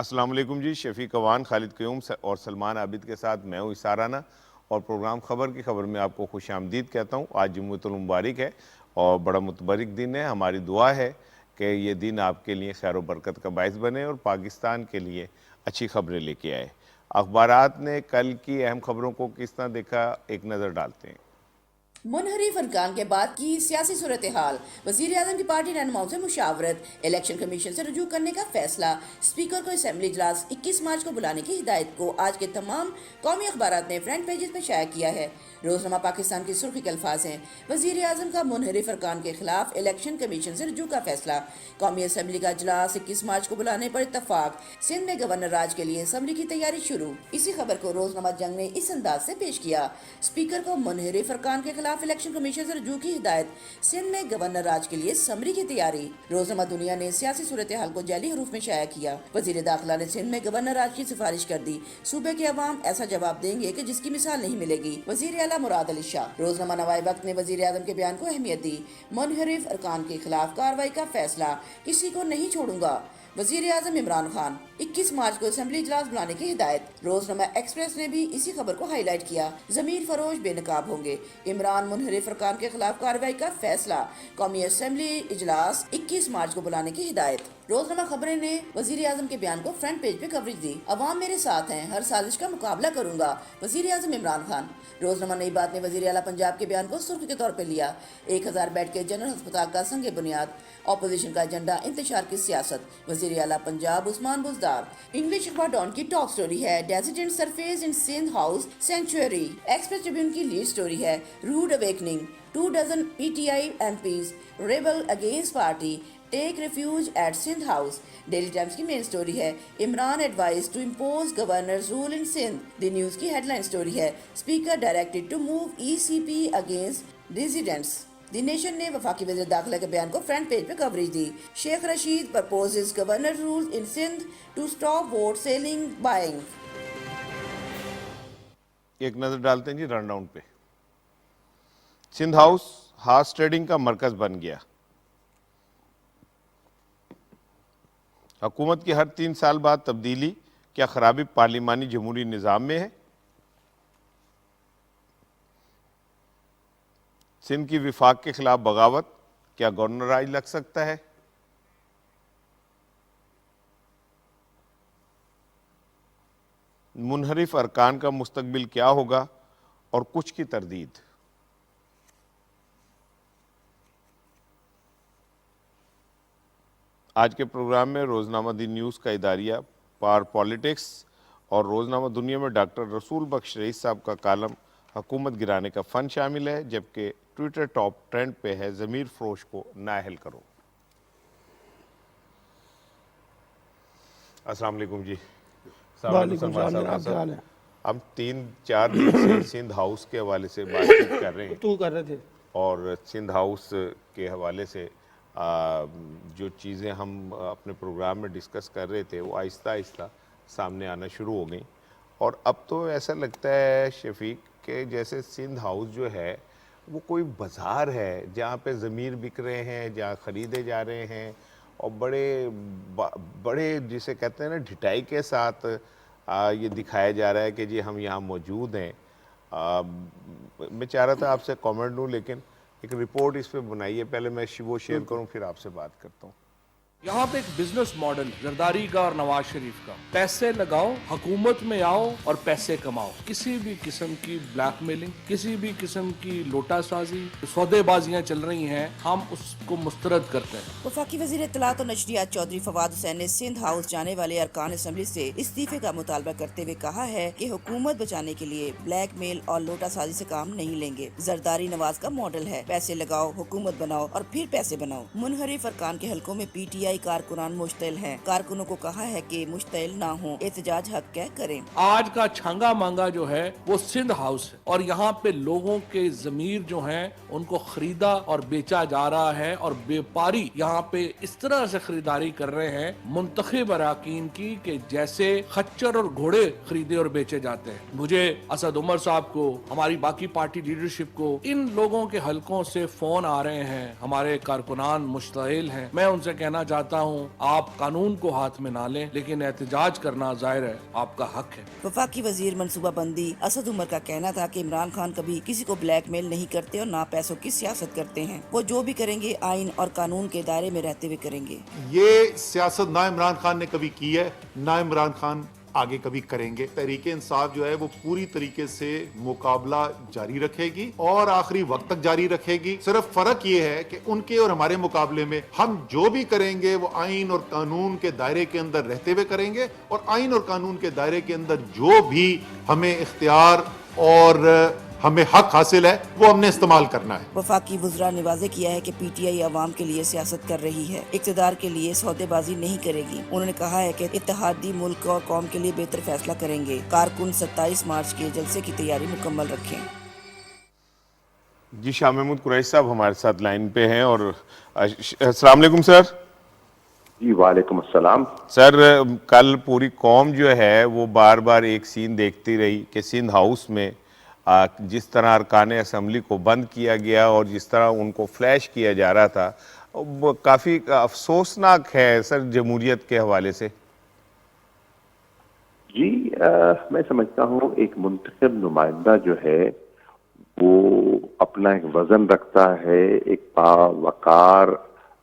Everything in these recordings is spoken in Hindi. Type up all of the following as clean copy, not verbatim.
अस्सलाम वालेकुम जी। शफीक अवान, खालिद क़यूम और सलमान आबिद के साथ मैं हूँ इसाराना और प्रोग्राम ख़बर की खबर में आपको खुश आमदीद कहता हूँ। आज जुम्मतुल मुबारक है और बड़ा मुतबरिक दिन है। हमारी दुआ है कि ये दिन आपके लिए खैर व बरकत का बायस बने और पाकिस्तान के लिए अच्छी खबरें लेके आए। अखबारात ने कल की अहम खबरों को किस तरह देखा, एक नज़र डालते हैं। मुनहरिफ अरकान के बाद की सियासी सूरत हाल, वज़ीर आज़म की पार्टी रहनुमाओं से मुशावरत, इलेक्शन कमीशन से रुजू करने का फैसला, स्पीकर को असेंबली इजलास 21 मार्च को बुलाने की हिदायत को आज के तमाम कौमी अखबारात ने फ्रंट पेजेस में शाया किया है। रोजनामा पाकिस्तान की सुर्खी के अल्फाज हैं, वज़ीर आज़म का मुनहरिफ अरकान के खिलाफ इलेक्शन कमीशन से रुजू का फैसला, कौमी असेंबली का इजलास 21 मार्च को बुलाने पर इत्तफाक, सिंध में गवर्नर राज के लिए असेंबली की तैयारी शुरू। इसी खबर को रोजनामा जंग ने इस अंदाज से पेश किया, स्पीकर को मुनहरिफ अरकान के खिलाफ इलेक्शन कमीशन से रुजू की हिदायत, सिंध में गवर्नर राज के लिए समरी की तैयारी। रोजनामा दुनिया ने सियासी सूरत हाल को जाली हरूफ में शाया किया, वजीर दाखिला ने सिंध में गवर्नर राज की सिफारिश कर दी, सूबे के अवाम ऐसा जवाब देंगे कि जिसकी मिसाल नहीं मिलेगी, वजीर आला मुराद अली शाह। रोजनामा नवाए वक्त ने वजीर आजम के बयान को अहमियत दी, मुनहरिफ अरकान के खिलाफ कार्रवाई का फैसला, किसी को नहीं छोड़ूंगा, वजीर आजम इमरान खान। 21 मार्च को असेंबली इजलास बुलाने की हिदायत। रोजनामा एक्सप्रेस ने भी इसी खबर को हाईलाइट किया, जमीर फरोश बेनकाब होंगे, इमरान मुनहरिफ अरकान के खिलाफ कार्रवाई का फैसला, कौमी असेंबली इजलास 21 मार्च को बुलाने की हिदायत। रोजनामा खबरें ने वजीर आजम के बयान को फ्रंट पेज पे कवरेज दी, अवाम मेरे साथ हैं, हर साजिश का मुकाबला करूंगा, वजीर आजम इमरान खान। रोजनामा नई बात ने वजीर आला पंजाब के बयान को सुर्खी के तौर पर लिया, 1000 बेड के जनरल अस्पताल का संगे बुनियाद, ऑपोजिशन का एजेंडा इंतशार की सियासत, वजीर आला पंजाब उस्मान बुजदार। इंग्लिश अखबार डॉन की टॉप स्टोरी है, dissident surface in Sindh house century. Express Tribune की लीड स्टोरी है, rude awakening, 2 dozen PTI MPs rebel against party take refuge at Sindh House. Daily Times की मेन स्टोरी है, Imran advise to impose governor's rule in Sindh. The News की हेडलाइन स्टोरी है, speaker directed to move ECP against residents. The Nation ने वफाकी वज़ीर दाखिला के बयान को फ्रंट पेज पे कवरेज दी, Sheikh Rashid proposes governor rule in Sindh to stop vote selling buying. एक नज़र डालते हैं जी रनडाउन पे। सिंध हाउस हार्स ट्रेडिंग का मरकज बन गया। हुकूमत की हर 3 साल बाद तब्दीली, क्या खराबी पार्लिमानी जमहूरी निज़ाम में है? सिंध की विफाक के खिलाफ बगावत, क्या गवर्नर राज लग सकता है? मुनहरिफ अरकान का मुस्तकबिल क्या होगा और कुछ की तरदीद। आज के प्रोग्राम में रोजनामा दी न्यूज़ का इदारिया, पावर पॉलिटिक्स और रोजनामा दुनिया में डॉक्टर रसूल बख्श रईस साहब का कालम हुकूमत गिराने का फ़न शामिल है, जबकि ट्विटर टॉप ट्रेंड पे है, ज़मीर फरोश को नाअहल करो। अस्सलाम वालेकुम जी। हम 3-4 दिन से सिंध हाउस के हवाले से बातचीत कर रहे हैं, तू कर रहे थे, और सिंध हाउस के हवाले से जो चीज़ें हम अपने प्रोग्राम में डिस्कस कर रहे थे वो आहिस्ता आहिस्ता सामने आना शुरू हो गई। और अब तो ऐसा लगता है शफीक कि जैसे सिंध हाउस जो है वो कोई बाज़ार है जहाँ पे ज़मीर बिक रहे हैं, जहाँ ख़रीदे जा रहे हैं, और बड़े जिसे कहते हैं ना ढिठाई के साथ ये दिखाया जा रहा है कि जी हम यहाँ मौजूद हैं। मैं चाह रहा था आपसे कमेंट लूँ, लेकिन एक रिपोर्ट इस पे बनाई है, पहले मैं वो शेयर करूं फिर आपसे बात करता हूं। यहाँ पे एक बिजनेस मॉडल जरदारी का और नवाज शरीफ का, पैसे लगाओ, हुकूमत में आओ और पैसे कमाओ। किसी भी किस्म की ब्लैकमेलिंग, किसी भी किस्म की लोटासाजी, सौदेबाजियां चल रही हैं, हम उसको मुस्तरद करते हैं। वफाकी वज़ीर इत्तलात और नशरियात चौधरी फवाद हुसैन ने सिंध हाउस जाने वाले अरकान असेंबली से इस्तीफे का मुतालबा करते हुए कहा है कि हुकूमत बचाने के लिए ब्लैकमेल और लोटासाजी से काम नहीं लेंगे। जरदारी नवाज का मॉडल है, पैसे लगाओ, हुकूमत बनाओ और फिर पैसे बनाओ। मुनहरिफ अरकान के हलकों में PTI कारकुनान मुश्तइल हैं। कारकुनों को कहा है कि मुश्तइल ना हो, एहतजाज हक क्या करें। आज का छांगा मांगा जो है वो सिंध हाउस है, और यहाँ पे लोगों के जमीर जो हैं उनको खरीदा और बेचा जा रहा है, और व्यापारी यहाँ पे इस तरह से खरीदारी कर रहे हैं मुंतखब अराकीन की कि जैसे खच्चर और घोड़े खरीदे और बेचे जाते हैं। मुझे असद उमर साहब को, हमारी बाकी पार्टी लीडरशिप को, इन लोगों के हलकों से फोन आ रहे हैं, हमारे कारकुनान मुश्तइल हैं। मैं उनसे कहना चाहता चाहता हूँ आप कानून को हाथ में ना लें, लेकिन एहतजाज करना जाहिर है आपका हक है। वफाकी वजीर मनसूबाबंदी असद उमर का कहना था कि इमरान खान कभी किसी को ब्लैकमेल नहीं करते और ना पैसों की सियासत करते हैं। वो जो भी करेंगे आइन और कानून के दायरे में रहते हुए करेंगे। ये सियासत ना इमरान खान ने कभी की है, ना इमरान खान आगे कभी करेंगे। तहरीके इंसाफ जो है वो पूरी तरीके से मुकाबला जारी रखेगी और आखिरी वक्त तक जारी रखेगी। सिर्फ फर्क ये है कि उनके और हमारे मुकाबले में हम जो भी करेंगे वो आइन और कानून के दायरे के अंदर रहते हुए करेंगे और आइन और कानून के दायरे के अंदर जो भी हमें इख्तियार और हमें हक हासिल है वो हमने इस्तेमाल करना है। वफाकी वज़रा ने वाज़ेह किया है कि पीटीआई अवाम के लिए सियासत कर रही है, इक़्तिदार के लिए सौदेबाजी नहीं करेगी। उन्होंने कहा है कि इत्तेहादी मुल्क और कौम के लिए बेहतर फैसला करेंगे। कारकुन 27 मार्च के जलसे की तैयारी मुकम्मल रखें। जी, शाह महमूद कुरैशी साहब हमारे साथ लाइन पे हैं। और अस्सलाम वालेकुम सर। जी वालेकुम अस्सलाम। सर, कल पूरी कौम जो है वो बार बार एक सीन देखती रही कि सिंध हाउस में जिस तरह अरकान असम्बली को बंद किया गया और जिस तरह उनको फ्लैश किया जा रहा था, वो काफ़ी अफसोसनाक है सर जमहूरियत के हवाले से। जी मैं समझता हूँ एक मुंतखब नुमाइंदा जो है वो अपना एक वजन रखता है, एक बावकार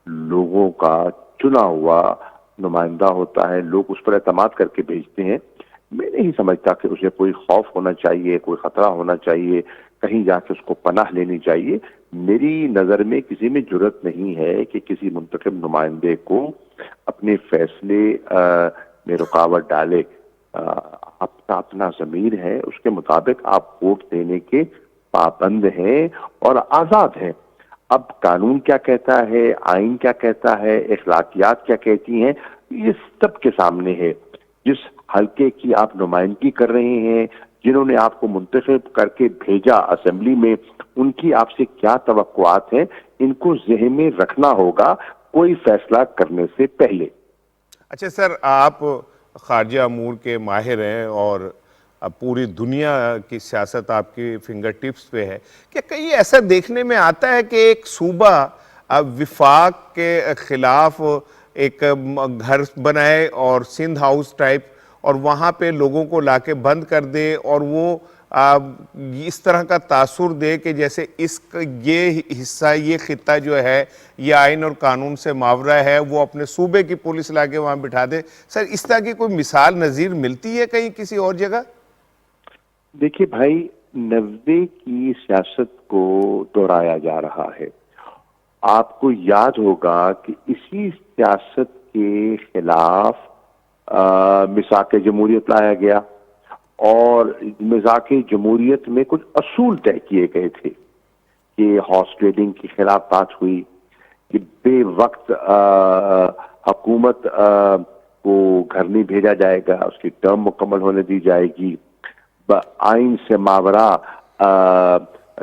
लोगों का चुना हुआ नुमाइंदा होता है। लोग उस पर एतमाद करके भेजते हैं। मैं नहीं समझता कि उसे कोई खौफ होना चाहिए, कोई खतरा होना चाहिए, कहीं जाके उसको पनाह लेनी चाहिए। मेरी नज़र में किसी में जुर्रत नहीं है कि किसी मुंतखब नुमाइंदे को अपने फैसले में रुकावट डाले। आपका अपना ज़मीर है, उसके मुताबिक आप वोट देने के पाबंद हैं और आज़ाद हैं। अब कानून क्या कहता है, आइन क्या कहता है, इखलाकियात क्या कहती हैं, ये सब के सामने है। जिस हल्के की आप नुमाइंदगी कर रहे हैं, जिन्होंने आपको मुंतखब करके भेजा असेंबली में, उनकी आपसे क्या तवक्कुआत हैं, इनको ज़हन में रखना होगा कोई फैसला करने से पहले। अच्छा सर, आप खारजा अमूर के माहिर हैं और अब पूरी दुनिया की सियासत आपकी फिंगर टिप्स पे है। क्या कहीं ऐसा देखने में आता है कि एक सूबा अब विफाक के खिलाफ एक घर बनाए और सिंध हाउस टाइप और वहाँ पे लोगों को लाके बंद कर दे और वो इस तरह का तासुर दे कि जैसे ये हिस्सा, ये खित्ता जो है ये आइन और कानून से मावरा है, वो अपने सूबे की पुलिस लाके वहाँ बिठा दे। सर, इस तरह की कोई मिसाल नज़ीर मिलती है कहीं किसी और जगह? देखिए भाई, 90 की सियासत को दोहराया जा रहा है। आपको याद होगा कि इसी सियासत के खिलाफ मिसाक जमहूरियत लाया गया और मिसाक जमहूरियत में कुछ असूल तय किए गए थे कि हॉर्स ट्रेडिंग के खिलाफ बात हुई कि बेवक्त हुकूमत को घर नहीं भेजा जाएगा, उसकी टर्म मुकम्मल होने दी जाएगी, आइन से मावरा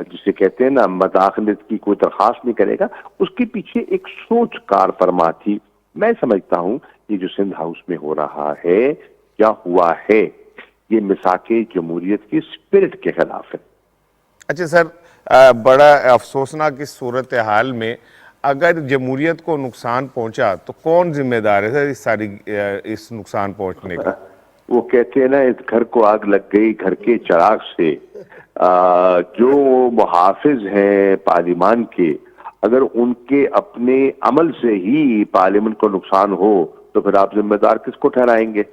जिसे कहते हैं ना मदाखलत की कोई दरखास्त नहीं करेगा। उसके पीछे एक सोच कार फरमा थी। मैं समझता हूँ ये जो सिंध हाउस में हो रहा है या हुआ है, ये मिसाके जमहूरियत की स्पिरिट के खिलाफ है। अच्छा सर, बड़ा अफसोसनाक इस सूरत हाल में अगर जमहूरियत को नुकसान पहुंचा तो कौन जिम्मेदार है सर इस नुकसान पहुंचने का? वो कहते हैं ना, इस घर को आग लग गई घर के चिराग से। जो मुहाफिज हैं पार्लिमान के, अगर उनके अपने अमल से ही पार्लियामेंट को नुकसान हो तो फिर आप जिम्मेदार किसको ठहराएंगे?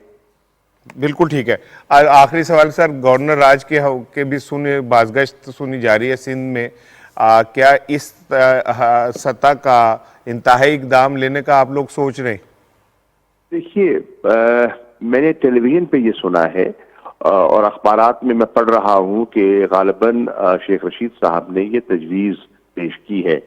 बिल्कुल ठीक है। आखिरी सवाल सर, गवर्नर राज के भी बाज़गश्त सुनी जा रही है सिंध में। क्या इस सतह का इंतहाई इक़दाम लेने का आप लोग सोच रहे हैं? देखिए, मैंने टेलीविजन पे ये सुना है और अखबारात में मैं पढ़ रहा हूँ कि गालिबन शेख रशीद साहब ने ये तजवीज़ पेश की है।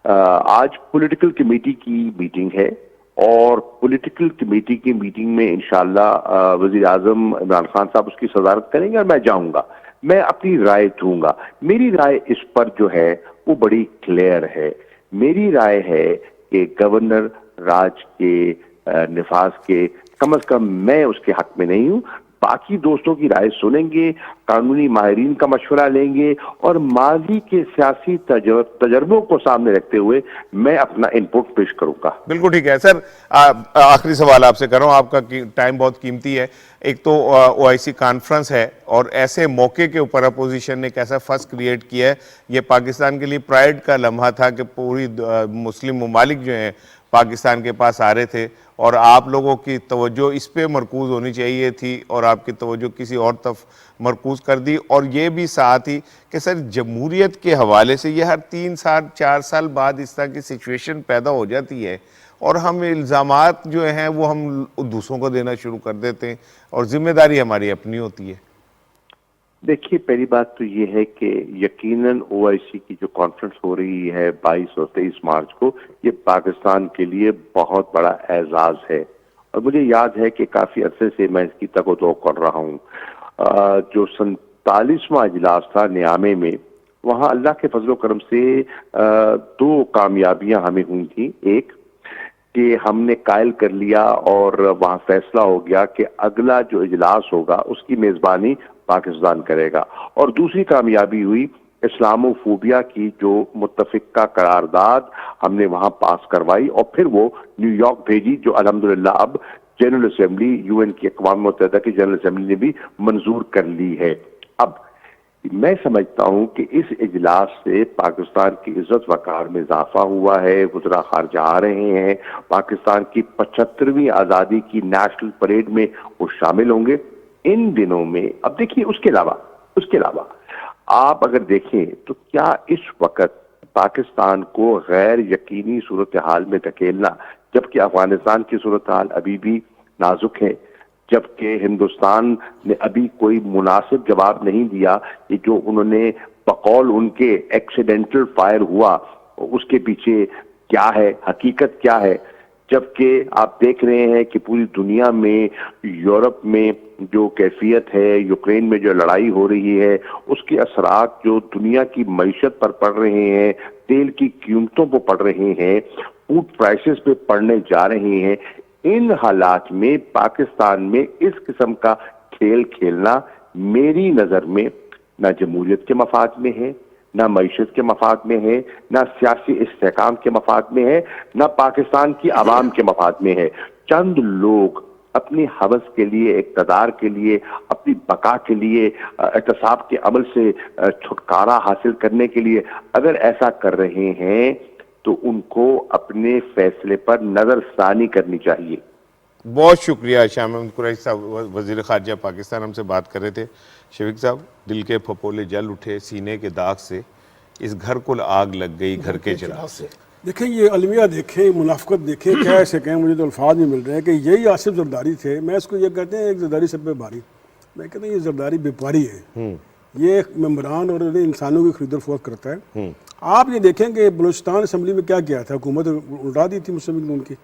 आज पॉलिटिकल कमेटी की मीटिंग है और पॉलिटिकल कमेटी की मीटिंग में इंशाअल्लाह वज़ीर आज़म इमरान खान साहब उसकी सदारत करेंगे और मैं जाऊँगा, मैं अपनी राय दूंगा। मेरी राय इस पर जो है वो बड़ी क्लियर है। मेरी राय है कि गवर्नर राज के निफाज के कम अज कम मैं उसके हक में नहीं हूँ, बाकी दोस्तों की राय सुनेंगे, कानूनी माहिरीन का मशवरा लेंगे और माजी के सियासी तजर्बों को सामने रखते हुए मैं अपना इनपुट पेश करूंगा। बिल्कुल ठीक है सर। आखिरी सवाल आपसे कर रहा हूँ, आपका टाइम बहुत कीमती है। एक तो ओआईसी कॉन्फ्रेंस है और ऐसे मौके के ऊपर अपोजिशन ने कैसा फर्स्ट क्रिएट किया है, ये पाकिस्तान के लिए प्राइड का लम्हा था कि पूरी मुस्लिम ममालिक जो हैं पाकिस्तान के पास आ रहे थे और आप लोगों की तवज्जो इस पे मरकूज़ होनी चाहिए थी और आपकी तवज्जो किसी और तरफ मरकूज़ कर दी। और ये भी साथ ही कि सर जमहूरियत के हवाले से ये हर 3 साल 4 साल बाद इस तरह की सिचुएशन पैदा हो जाती है और हम इल्ज़ामात जो हैं वो हम दूसरों को देना शुरू कर देते हैं और जिम्मेदारी हमारी अपनी होती है। देखिए, पहली बात तो ये है कि यकीनन ओआईसी की जो कॉन्फ्रेंस हो रही है 22 और 23 मार्च को, ये पाकिस्तान के लिए बहुत बड़ा एजाज है और मुझे याद है कि काफी अरसे से मैं इसकी तको कर रहा हूँ। जो 47वां इजलास था नियामे में, वहाँ अल्लाह के फजलो करम से 2 कामयाबियां हमें हुई थी। एक कि हमने कायल कर लिया और वहाँ फैसला हो गया कि अगला जो इजलास होगा उसकी मेजबानी पाकिस्तान करेगा, और दूसरी कामयाबी हुई इस्लामोफोबिया की जो मुत्तफिका करारदाद हमने वहां पास करवाई और फिर वो न्यूयॉर्क भेजी, जो अल्हम्दुलिल्लाह अब जनरल असेंबली, यूएन की अक़वाम मुत्तहिदा की जनरल असेंबली ने भी मंजूर कर ली है। अब मैं समझता हूं कि इस इजलास से पाकिस्तान की इज्जत वकार में इजाफा हुआ है, वज़रा खारजा आ रहे हैं, पाकिस्तान की 75वीं आज़ादी की नेशनल परेड में वो शामिल होंगे इन दिनों में। अब देखिए, उसके अलावा आप अगर देखें तो क्या इस वक्त पाकिस्तान को गैर यकीनी सूरत हाल में धकेलना, जबकि अफगानिस्तान की सूरत हाल अभी भी नाजुक है, जबकि हिंदुस्तान ने अभी कोई मुनासिब जवाब नहीं दिया कि जो उन्होंने बकौल उनके एक्सीडेंटल फायर हुआ उसके पीछे क्या है, हकीकत क्या है, जबकि आप देख रहे हैं कि पूरी दुनिया में, यूरोप में जो कैफियत है, यूक्रेन में जो लड़ाई हो रही है, उसके असरात जो दुनिया की मईशत पर पड़ रहे हैं, तेल की कीमतों पर पड़ रहे हैं, फूड प्राइसेस पे पड़ने जा रहे हैं। इन हालात में पाकिस्तान में इस किस्म का खेल खेलना मेरी नजर में ना जमहूरियत के मफाद में है, ना मईशत के मफाद में है, ना सियासी इस्तेहकाम के मफाद में है, ना पाकिस्तान की आवाम के मफाद में है। चंद लोग अपनी हवस के लिए, इक़्तिदार के लिए, अपनी बका के लिए, एहतसाब के अमल से छुटकारा हासिल करने के लिए अगर ऐसा कर रहे हैं तो उनको अपने फैसले पर नजरसानी करनी चाहिए। बहुत शुक्रिया शाह महमूद कुरैशी साहब, वज़ीर ख़ारजा पाकिस्तान, हमसे बात कर रहे थे। शफीक साहब, दिल के फपोले जल उठे सीने के दाग से, इस घर को आग लग गई घर के चिराग से। देखें, ये अलमिया देखें, मुनाफकत देखें, क्या ऐसे कहें, मुझे तो अल्फाज नहीं मिल रहे हैं कि यही आसिफ जरदारी थे। मैं इसको ये कहते हैं एक जरदारी सब पे भारी, मैं कहता हूँ ये जरदारी बेपारी है। ये एक मेम्बरान और इंसानों की खरीदो फरोख्त करता है। आप ये देखें कि बलूचिस्तान असम्बली में क्या किया था, हुकूमत उल्टा दी थी मुस्लिम लीग नून की,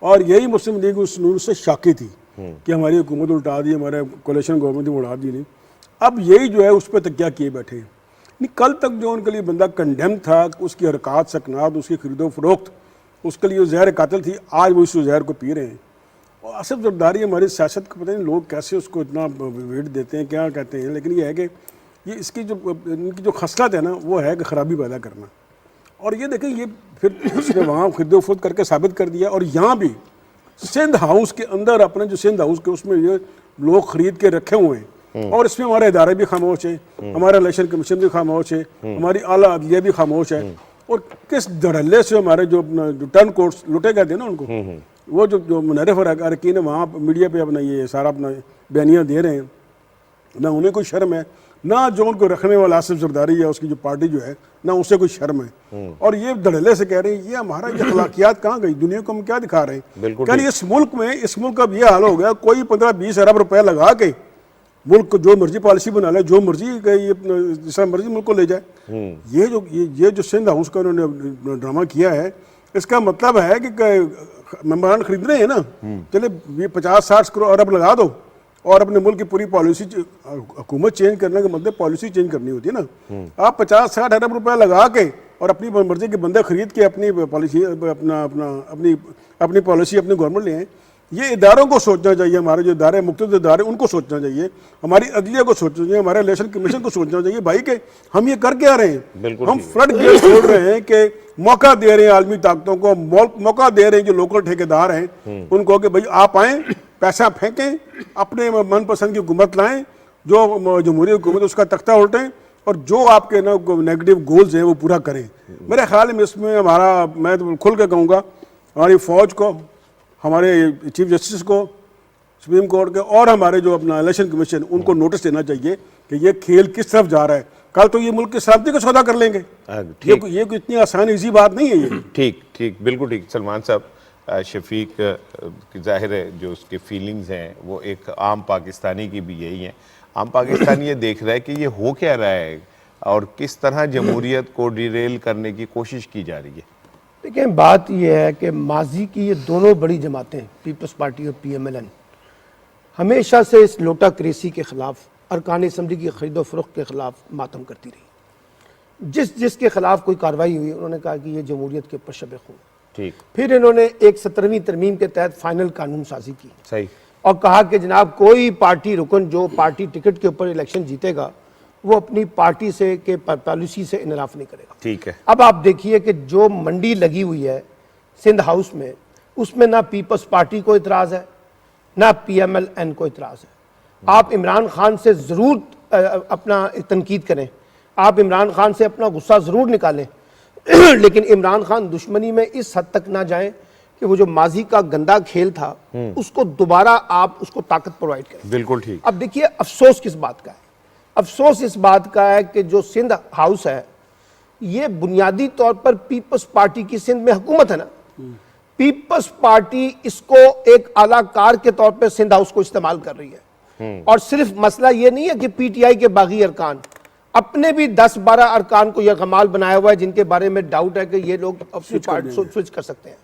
और यही मुस्लिम लीग उस नून से शाकी थी कि हमारी हुकूमत उल्टा दी, हमारे कोलिशन गवर्नमेंट उड़ा दी नहीं। अब यही जो है उस पर तकिया किए बैठे हैं। नहीं, कल तक जो उनके लिए बंदा कंडेम था, उसकी हरकत सकनात, उसकी खरीदो फरोख्त, उसके लिए जहर कातिल थी, आज वो इस जहर को पी रहे हैं। और आसिफ जरदारी हमारी सियासत को पता नहीं लोग कैसे उसको इतना वेट देते हैं, क्या कहते हैं, लेकिन ये है कि ये इसकी इनकी जो खसलत है ना, वो है कि ख़राबी पैदा करना। और ये देखें, ये फिर उसने वहाँ खरीदो फरोख्त करके साबित कर दिया। और यहाँ भी सिंध हाउस के अंदर, अपने जो सिंध हाउस के उसमें ये लोग खरीद के रखे हुए हैं, और इसमें हमारे इदारे भी खामोश है, हमारा इलेक्शन कमीशन भी खामोश है, हमारी आला अदलिया भी खामोश है। और किस धड़ल्ले से हमारे जो टर्न कोर्ट्स लुटे गए थे ना उनको, वो जो मुनर्रिफ और अरकीन है वहाँ मीडिया पे अपना ये सारा अपना बयानियाँ दे रहे हैं, ना उन्हें कोई शर्म है, ना जो उनको रखने वाला आसिफ जरदारी है उसकी जो पार्टी जो है, ना उसे कोई शर्म है। और ये धड़ल्ले से कह रहे हैं ये हमारा ये अखलाकियात कहाँ गई, दुनिया को हम क्या दिखा रहे हैं। यानी इस मुल्क में, इस मुल्क का ये हाल हो गया, कोई 15-20 अरब रुपया लगा के मुल्क को जो मर्जी पॉलिसी बना ले, जो मर्जी जिस मर्जी मुल्क को ले जाए। ये जो सिंध हाउस का उन्होंने ड्रामा किया है, इसका मतलब है कि मेम्बरान खरीद रहे हैं ना, चले 50-60 करोड़ अरब लगा दो और अपने मुल्क की पूरी पॉलिसी, हुकूमत चेंज करने का मतलब पॉलिसी चेंज करनी होती है ना। आप 50-60 अरब रुपया लगा के और अपनी मर्जी के बंदे खरीद के अपनी पॉलिसी अपनी पॉलिसी अपनी गवर्नमेंट ले आए। ये इदारों को सोचना चाहिए, हमारे जो इदारे मुख्तलिफ इदारे उनको सोचना चाहिए, हमारी अदलिया को सोचना चाहिए, हमारे इलेक्शन कमीशन को सोचना चाहिए भाई कि हम ये कर क्या रहे हैं। बिल्कुल हम ठीक है। फ्लड गेट खोल रहे हैं कि मौका दे रहे हैं आलमी ताकतों को, मौका दे रहे हैं जो लोकल ठेकेदार हैं उनको कि भाई आप आएँ, पैसा फेंकें, अपने मनपसंद की हुकूमत लाएं, जो जमहूरी हुकूमत उसका तख्ता उल्टें और जो आपके ना नेगेटिव गोल्स हैं वो पूरा करें। मेरे ख्याल में इसमें हमारा, मैं तो खुल के कहूँगा, हमारी फ़ौज को, हमारे चीफ जस्टिस को, सुप्रीम कोर्ट के और हमारे जो अपना इलेक्शन कमीशन, उनको नोटिस देना चाहिए कि ये खेल किस तरफ जा रहा है। कल तो ये मुल्क की सलामती का सौदा कर लेंगे। ये कोई इतनी आसान ईजी बात नहीं है ये। ठीक ठीक, बिल्कुल ठीक। सलमान साहब, शफीक की जाहिर है जो उसके फीलिंग्स हैं वो एक आम पाकिस्तानी की भी यही हैं। आम पाकिस्तानी ये देख रहा है कि ये हो क्या रहा है और किस तरह जमहूरियत को डिरेल करने की कोशिश की जा रही है। देखिए, बात यह है कि माजी की ये दोनों बड़ी जमातें, पीपल्स पार्टी और PMLN, हमेशा से इस लोटा क्रेसी के ख़िलाफ़, अरकान असम्बली की खरीदो फरोख्त के ख़िलाफ़ मातम करती रही। जिसके ख़िलाफ़ कोई कार्रवाई हुई उन्होंने कहा कि ये जमहूरियत के ऊपर शब खून। ठीक, फिर इन्होंने एक 17वीं तरमीम के तहत फाइनल कानून साजी की सही, और कहा कि जनाब कोई पार्टी रुकन जो पार्टी टिकट के ऊपर इलेक्शन जीतेगा वो अपनी पार्टी से के पॉलिसी से इनराफ नहीं करेगा। ठीक है। अब आप देखिए कि जो मंडी लगी हुई है सिंध हाउस में, उसमें ना पीपल्स पार्टी को इतराज़ है ना PMLN को इतराज़ है। आप इमरान खान से ज़रूर अपना तनकीद करें, आप इमरान खान से अपना गुस्सा ज़रूर निकालें लेकिन इमरान खान दुश्मनी में इस हद तक ना जाएं कि वो जो माजी का गंदा खेल था उसको दोबारा आप उसको ताकत प्रोवाइड करें। बिल्कुल ठीक। अब देखिए, अफसोस किस बात का है? अफसोस इस बात का है कि जो सिंध हाउस है ये बुनियादी तौर पर पीपल्स पार्टी की सिंध में हुकूमत है ना, पीपल्स पार्टी इसको एक आलाकार के तौर पर सिंध हाउस को इस्तेमाल कर रही है। और सिर्फ मसला ये नहीं है कि PTI के बागी अरकान अपने भी 10-12 अरकान को यह कमाल बनाया हुआ है जिनके बारे में डाउट है कि ये लोग अपनी पार्टी स्विच कर सकते हैं।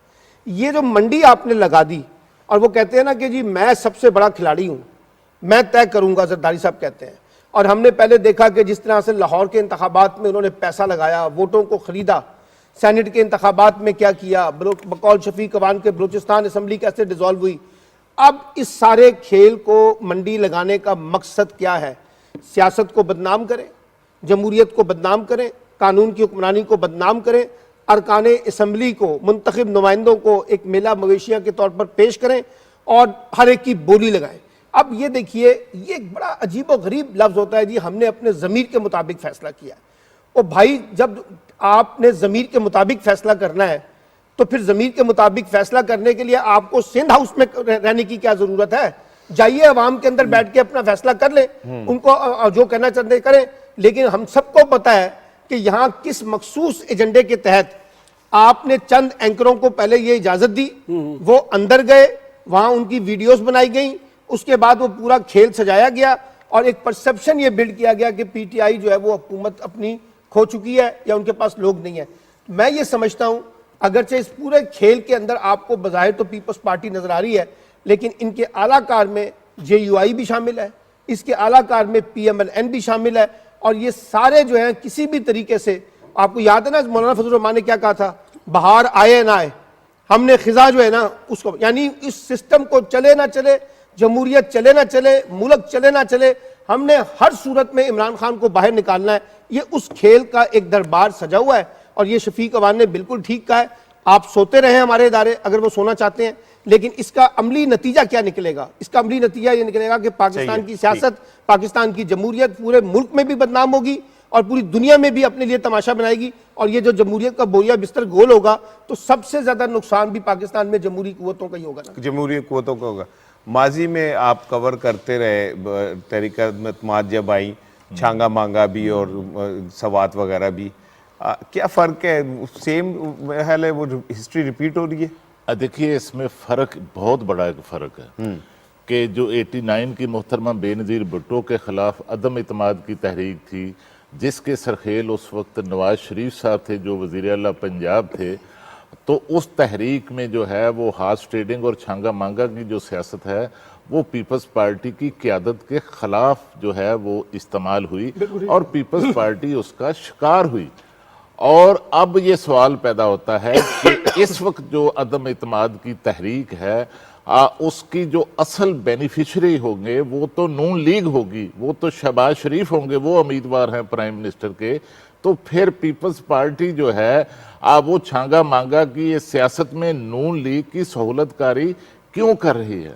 ये जो मंडी आपने लगा दी और वो कहते हैं ना कि जी मैं सबसे बड़ा खिलाड़ी हूं, मैं तय करूंगा, जरदारी साहब कहते हैं। और हमने पहले देखा कि जिस तरह से लाहौर के इंतखाबात में उन्होंने पैसा लगाया, वोटों को खरीदा, सेनेट के इंतखाबात में क्या किया, बकौल शफीक अवान के बलूचिस्तान असम्बली कैसे डिसॉल्व हुई। अब इस सारे खेल को मंडी लगाने का मकसद क्या है? सियासत को बदनाम करें, जमहूरियत को बदनाम करें, कानून की हुक्मरानी को बदनाम करें, अरकान असम्बली को, मुंतखब नुमाइंदों को एक मेला मवेशिया के तौर पर पेश करें और हर एक की बोली लगाएं। अब ये देखिए, ये एक बड़ा अजीब और गरीब लफ्ज़ होता है जी, हमने अपने ज़मीर के मुताबिक फ़ैसला किया। और भाई, जब आपने ज़मीर के मुताबिक फ़ैसला करना है तो फिर ज़मीर के मुताबिक फ़ैसला करने के लिए आपको सिंध हाउस में रहने की क्या ज़रूरत है? जाइए अवाम के अंदर बैठ के अपना फैसला कर ले, उनको जो कहना चाहते करें। लेकिन हम सबको पता है कि यहाँ किस मखसूस एजेंडे के तहत आपने चंद एंकरों को पहले ये इजाजत दी, वो अंदर गए, वहां उनकी वीडियोस बनाई गई, उसके बाद वो पूरा खेल सजाया गया और एक परसेप्शन ये बिल्ड किया गया कि PTI जो है वो हुकूमत अपनी खो चुकी है या उनके पास लोग नहीं है। मैं ये समझता हूं, अगरचे इस पूरे खेल के अंदर आपको बज़ाहिर तो पीपल्स पार्टी नजर आ रही है, लेकिन इनके आलाकार में JUI भी शामिल है, इसके आलाकार में PMLN भी शामिल है। और ये सारे जो हैं किसी भी तरीके से, आपको याद है ना मौलाना फजल रहमान ने क्या कहा था, बहार आए ना आए, हमने खिजा जो है ना उसको, यानी इस सिस्टम को चले ना चले, जमहूरियत चले ना चले, मुल्क चले ना चले, हमने हर सूरत में इमरान खान को बाहर निकालना है। ये उस खेल का एक दरबार सजा हुआ है। और ये शफीक अवान ने बिल्कुल ठीक कहा है, आप सोते रहे हमारे इदारे अगर वो सोना चाहते हैं, लेकिन इसका अमली नतीजा क्या निकलेगा? इसका अमली नतीजा ये निकलेगा कि पाकिस्तान की सियासत, पाकिस्तान की जमहूरियत पूरे मुल्क में भी बदनाम होगी और पूरी दुनिया में भी अपने लिए तमाशा बनाएगी। और ये जो जमहूरियत का बोरिया बिस्तर गोल होगा तो सबसे ज्यादा नुकसान भी पाकिस्तान में जमहूरी कुव्वतों का ही होगा ना, जमहूरी कुव्वतों का होगा। माजी में आप कवर करते रहे तहरीक-ए-एतमाद जब आई, छांगा मांगा भी और सवात वगैरह भी, क्या फ़र्क है? सेम है वो हिस्ट्री रिपीट हो रही है? देखिए, इसमें फ़र्क बहुत बड़ा एक फ़र्क है कि जो 89 की मोहतरमा बेनज़ीर भुट्टो के ख़िलाफ़ अदम इतमाद की तहरीक थी, जिसके सरखेल उस वक्त नवाज शरीफ साहब थे जो वज़ीर आला पंजाब थे, तो उस तहरीक में जो है वो हार्स ट्रेडिंग और छांगा मांगा की जो सियासत है वो पीपल्स पार्टी की क़यादत के ख़िलाफ़ जो है वो इस्तेमाल हुई और पीपल्स पार्टी उसका शिकार हुई। और अब ये सवाल पैदा होता है कि इस वक्त जो अदम इतमाद की तहरीक है, उसकी जो असल बेनिफिशरी होंगे वो तो नून लीग होगी, वो तो शहबाज शरीफ होंगे, वो उम्मीदवार हैं प्राइम मिनिस्टर के। तो फिर पीपल्स पार्टी जो है वो छांगा मांगा कि ये सियासत में नून लीग की सहूलतकारी क्यों कर रही है।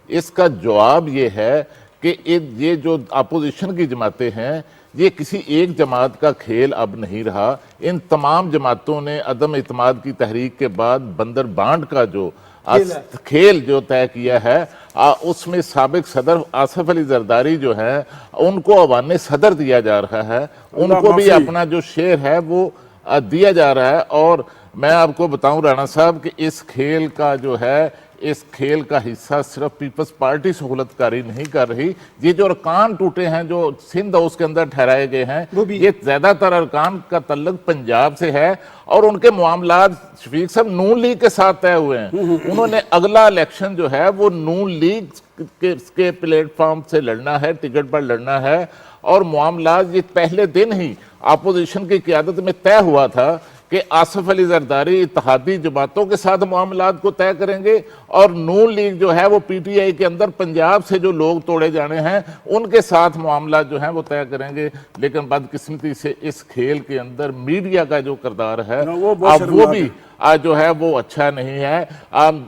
इसका जवाब ये है कि ये जो अपोजिशन की जमातें हैं, ये किसी एक जमात का खेल अब नहीं रहा। इन तमाम जमातों ने अदम इत्मीद की तहरीक के बाद बंदर बांट का जो खेल जो तय किया है, उसमें साबिक सदर आसिफ अली जरदारी जो है उनको अवाने सदर दिया जा रहा है, उनको भी अपना जो शेयर है वो दिया जा रहा है। और मैं आपको बताऊं राणा साहब कि इस खेल का जो है, इस खेल का हिस्सा सिर्फ पीपल्स पार्टी सहूलतकारी नहीं कर रही। ये जो अरकान टूटे हैं जो सिंध हाउस के अंदर ठहराए गए हैं, ये ज्यादातर अरकान का तल्लुक पंजाब से है और उनके मामलात शफीक साहब नून लीग के साथ तय हुए हैं। उन्होंने अगला इलेक्शन जो है वो नून लीग के प्लेटफॉर्म से लड़ना है, टिकट पर लड़ना है। और मामलात ये पहले दिन ही अपोजिशन की क़यादत में तय हुआ था कि आसिफ अली जरदारी इत्तेहादी जमातों के साथ मामलात को तय करेंगे और नून लीग जो है वो पीटीआई के अंदर पंजाब से जो लोग तोड़े जाने हैं उनके साथ मामलात जो हैं वो तय करेंगे। लेकिन बदकिस्मती से इस खेल के अंदर मीडिया का जो किरदार है वो भी जो है वो अच्छा नहीं है।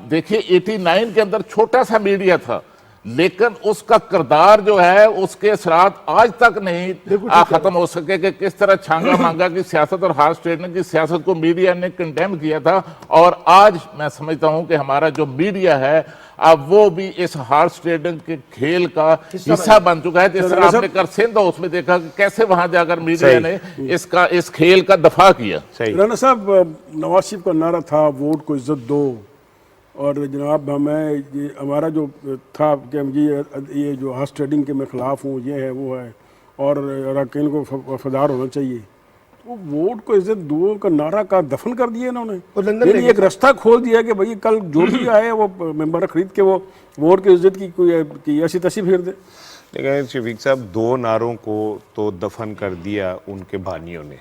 देखिए 89 के अंदर छोटा सा मीडिया था, लेकिन उसका किरदार जो है उसके असरात आज तक नहीं खत्म हो सके कि किस तरह छांगा मांगा की सियासत और हार्स ट्रेडिंग की सियासत को मीडिया ने कंडेम किया था। और आज मैं समझता हूं कि हमारा जो मीडिया है अब वो भी इस हार्स ट्रेडिंग के खेल का हिस्सा बन चुका है। जिस तरह आपने कर सिंध हाउस में देखा कि कैसे वहां जाकर मीडिया ने इस खेल का दफा किया। राणा साहब, नवाज शरीफ का नारा था वोट को इज्जत दो, और जनाब हमें हमारा जो था कि ये जो हार्स ट्रेडिंग के मैं ख़िलाफ़ हूँ, ये है वो है, और अरकान को वफादार होना चाहिए। तो वोट को इज्जत दो का नारा का दफन कर दिया इन्होंने। एक रास्ता खोल दिया कि भाई कल जो भी आए वो मेंबर खरीद के वो वोट की इज्जत की ऐसी तसी फेर दे। लेकिन शफीक साहब, दो नारों को तो दफन कर दिया उनके बानियों ने।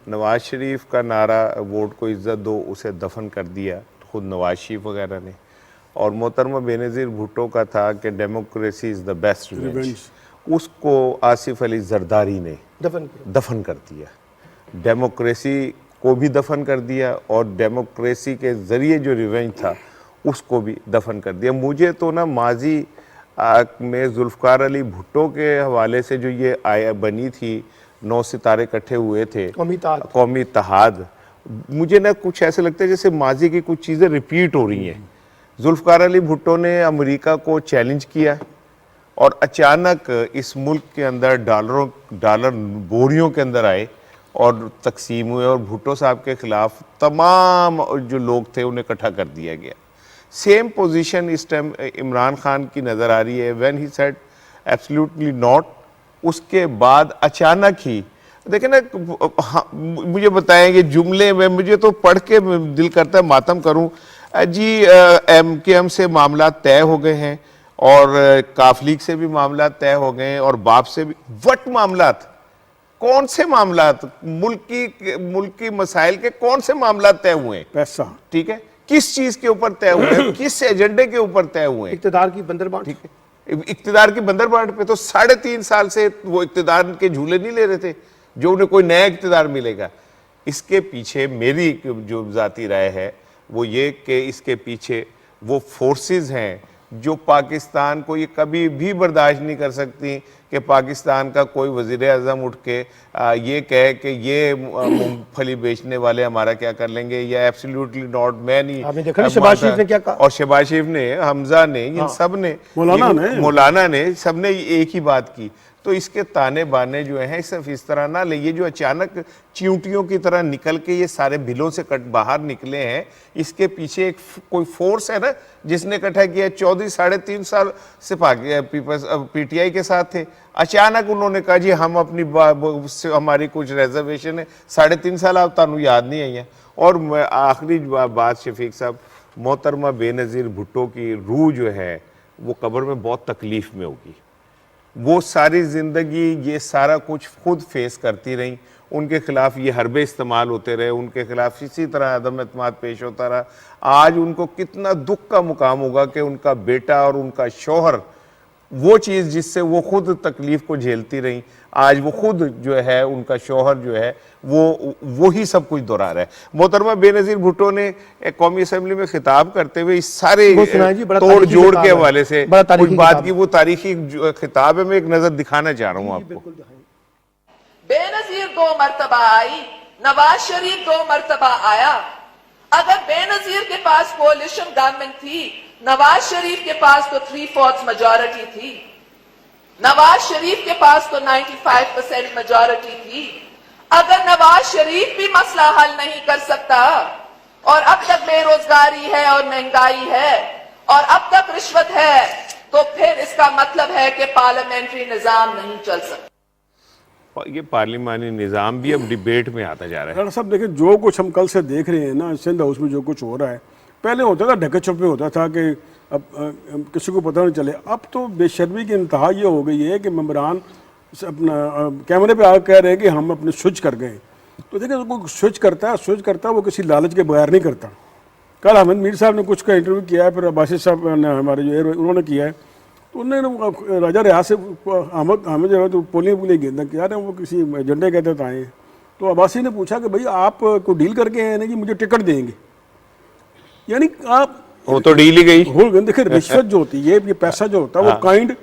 नवाज शरीफ का नारा वोट को इज्जत दो, उसे दफन कर दिया खुद नवाज शरीफ वगैरह ने। और मोहतरमा बेनज़ीर भुट्टो का था कि democracy is the best revenge, उसको आसिफ अली जरदारी ने दफन कर दिया। डेमोक्रेसी को भी दफन कर दिया और डेमोक्रेसी के ज़रिए जो रिवेंज था उसको भी दफन कर दिया। मुझे तो ना माजी में जुल्फ़कार अली भुट्टो के हवाले से जो ये आया बनी थी, 9 सितारे इकट्ठे हुए थे कौमी इत्तेहाद, मुझे ना कुछ ऐसे लगता है जैसे माजी की कुछ चीज़ें रिपीट हो रही हैं। जुल्फ़कार अली भुट्टो ने अमेरिका को चैलेंज किया और अचानक इस मुल्क के अंदर डॉलर बोरियों के अंदर आए और तकसीम हुए और भुट्टो साहब के ख़िलाफ़ तमाम जो लोग थे उन्हें इकट्ठा कर दिया गया। सेम पोजीशन इस टाइम इमरान खान की नज़र आ रही है। When he said absolutely not, उसके बाद अचानक ही देखें ना, मुझे बताएंगे जुमले में, मुझे तो पढ़ के दिल करता है मातम करूं जी। MKM से मामला तय हो गए हैं और काफ लीग से भी मामला तय हो गए हैं और बाप से भी। वट मामलात, कौन से मामलात? मुल्क की मसाइल के कौन से मामलात तय हुए हैं? पैसा, ठीक है, किस चीज के ऊपर तय हुए हैं? किस एजेंडे के ऊपर तय हुए हैं? इक्तदार की बंदरबांट। ठीक है, इक्तदार की बंदरबांट पे तो 3.5 साल से वो इक्तदार के झूले नहीं ले रहे थे जो उन्हें कोई नया इक्तदार मिलेगा। इसके पीछे मेरी जो जाती राय है वो ये कि इसके पीछे वो फोर्सेस हैं जो पाकिस्तान को ये कभी भी बर्दाश्त नहीं कर सकती कि पाकिस्तान का कोई वज़ीर आज़म उठ के ये कहे कि ये मूंगफली बेचने वाले हमारा क्या कर लेंगे, या एब्सोल्युटली नॉट। मैं नहीं, शहबाज शरीफ ने क्या कहा, और शहबाज शरीफ ने, हमजा ने, इन सब ने, मौलाना ने, सबने एक ही बात की। तो इसके ताने बाने जो हैं सिर्फ इस तरह ना ले, ये जो अचानक चींटियों की तरह निकल के ये सारे बिलों से बाहर निकले हैं, इसके पीछे एक कोई फोर्स है ना जिसने इकट्ठा किया। चौधरी 3.5 साल से PTI के साथ थे, अचानक उन्होंने कहा जी हम अपनी हमारी कुछ रिजर्वेशन है, 3.5 साल आप तानू याद नहीं आई है। और आखिरी बात शफीक साहब, मोहतरमा बेनज़ीर भुट्टो की रूह जो है वो कब्र में बहुत तकलीफ में होगी। वो सारी ज़िंदगी ये सारा कुछ खुद फेस करती रहीं, उनके खिलाफ ये हरबे इस्तेमाल होते रहे, उनके खिलाफ इसी तरह अदम एतमाद पेश होता रहा। आज उनको कितना दुख का मुकाम होगा कि उनका बेटा और उनका शौहर, वो चीज़ जिससे वो खुद तकलीफ को झेलती रहीं, आज वो खुद जो है, उनका शौहर जो है वो ही सब कुछ दोहरा रहा है। मोहतरमा बेनज़ीर भुट्टो ने कौमी असम्बली में खिताब करते हुए इस सारे तोड़ जोड़ के हवाले से कुछ बात की, वो तारीखी खिताब है, मैं एक नज़र दिखाना चाह रहा हूँ आपको। बेनज़ीर 2 मरतबा आई, नवाज शरीफ 2 मरतबा आया। अगर बेनज़ीर के पास कोalition गवर्नमेंट थी, नवाज शरीफ के पास तो 3/4 मेजॉरिटी थी, नवाज शरीफ के पास तो 95% मेजॉरिटी थी। अगर नवाज शरीफ भी मसला हल नहीं कर सकता और अब तक बेरोजगारी है और महंगाई है और अब तक रिश्वत है, तो फिर इसका मतलब है कि पार्लियामेंट्री निजाम नहीं चल सकता। ये पार्लिमानी निज़ाम भी अब डिबेट में आता जा रहा है। डॉक्टर साहब देखिए, जो कुछ हम कल से देख रहे हैं ना सिंध हाउस में, जो कुछ हो रहा है, पहले होता था ढके छुपे होता था कि अब किसी को पता नहीं चले। अब तो बेशर्मी की इंतहा ये हो गई है कि मेंबरान अपना कैमरे पे आकर कह रहे हैं कि हम अपने स्विच कर गए। तो देखिए, वो स्विच करता है वो किसी लालच के बगैर नहीं करता। कल अहमद मीर साहब ने कुछ का इंटरव्यू किया है, फिर अब्बासी साहब ने हमारे जो है उन्होंने किया है, तो उन्होंने राजा रियाज से अहमद जो है तो पोलिंग के लिए गेंदा किया है, वो किसी एजेंडे के तहत आए हैं। तो अब्बासी ने पूछा कि भाई आप को डील करके आए ना कि मुझे टिकट देंगे, यानी आप वो तो डील ही गई हो गई। देखिए, रिश्वत जो होती है, ये पैसा जो होता है वो काइंड,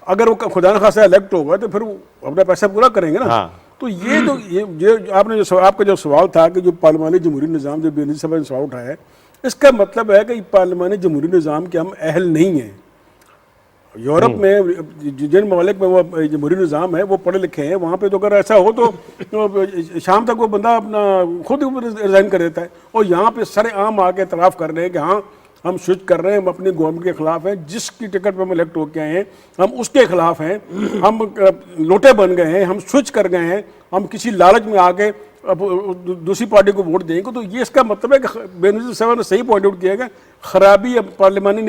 अगर वो खुदा न खासा इलेक्ट होगा तो फिर वो अपना पैसा पूरा करेंगे ना। तो ये तो ये आपने जो आपका जो सवाल था कि जो पार्लिमानी जमहूरी निज़ाम, जो बेनज़ीर साहब ने सवाल उठाया है, इसका मतलब है कि पार्लिमानी जमहूरी निज़ाम के हम अहल नहीं हैं। यूरोप में जिन ममालिक में वो जमहूरी निज़ाम है, वो पढ़े लिखे हैं, वहाँ पे तो अगर ऐसा हो तो शाम तक वो बंदा अपना खुद रिज़ाइन कर देता है। और यहाँ पे सरेआम आके इतराफ़ कर रहे हैं कि हाँ हम स्विच कर रहे हैं, हम अपनी गवर्नमेंट के खिलाफ हैं, जिसकी टिकट पर हम इलेक्ट होके आए हैं हम उसके खिलाफ हैं, हम लोटे बन गए हैं, हम स्विच कर गए हैं, हम किसी लालच में आके अब दूसरी पार्टी को वोट देंगे। तो ये इसका मतलब है कि बेनज़ीर साहब ने सही पॉइंट आउट किया है, खराबी अब पार्लिमानी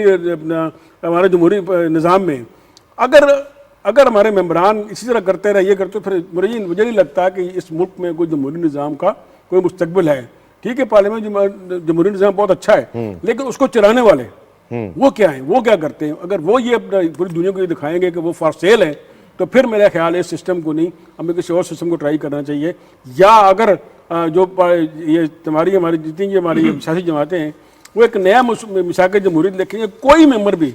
हमारे जमहूरी निज़ाम में। अगर हमारे मेंबरान इसी तरह करते रहे, ये करते, फिर मुझे नहीं लगता कि इस मुल्क में कोई जमहूरी निज़ाम का कोई मुस्तकबिल है। ठीक है, पार्लियामेंट जमहूरी निज़ाम बहुत अच्छा है, लेकिन उसको चलाने वाले वो क्या हैं, वो क्या करते हैं? अगर वो ये अपना पूरी दुनिया को ये दिखाएंगे कि वो फॉर सेल है, तो फिर मेरा ख्याल है इस सिस्टम को नहीं, हमें किसी और सिस्टम को ट्राई करना चाहिए। या अगर जो ये हमारी जितनी ये हमारी सियासी जमातें हैं, वो एक नया मिसाक जमहूरियत लिखेंगे। कोई मेंबर भी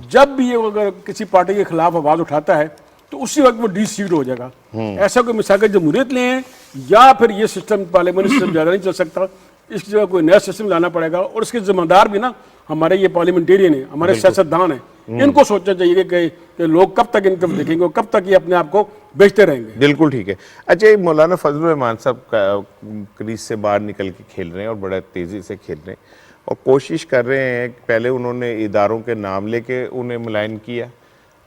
जब भी ये अगर किसी पार्टी के खिलाफ आवाज़ उठाता है तो उसी वक्त वो डी-सीट हो जाएगा। ऐसा कोई मिसाक जमहूरियत लें, या फिर ये सिस्टम पार्लियामेंट सिस्टम ज़्यादा नहीं चल सकता, इसकी जगह कोई नया सिस्टम लाना पड़ेगा। और इसके जिम्मेदार भी ना हमारे ये पार्लियामेंटेरियन है, हमारे सियासतदान हैं, इनको सोचना चाहिए कि लोग कब तक इनकम देखेंगे और कब तक ये अपने आप को बेचते रहेंगे। बिल्कुल ठीक है। अच्छा, ये मौलाना फजलुर रहमान साहब क्रीज से बाहर निकल के खेल रहे हैं और बड़ा तेज़ी से खेल रहे हैं और कोशिश कर रहे हैं। पहले उन्होंने इदारों के नाम लेके उन्हें मुलायन किया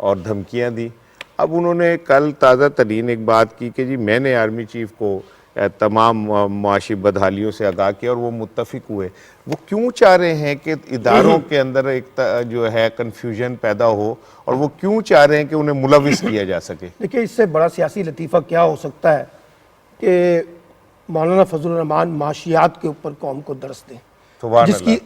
और धमकियाँ दी। अब उन्होंने कल ताज़ा तरीन एक बात की कि जी मैंने आर्मी चीफ को तमाम मुआशी बदहालियों से आगाह किया और वो मुत्तफिक हुए। वो क्यों चाह रहे हैं कि इदारों के अंदर एक जो है कन्फ्यूजन पैदा हो, और वो क्यों चाह रहे हैं कि उन्हें मुलविस किया जा सके? देखिए, इससे बड़ा सियासी लतीफ़ा क्या हो सकता है कि मौलाना फजलुर रहमान माशियात के ऊपर कौम को दर्स दें,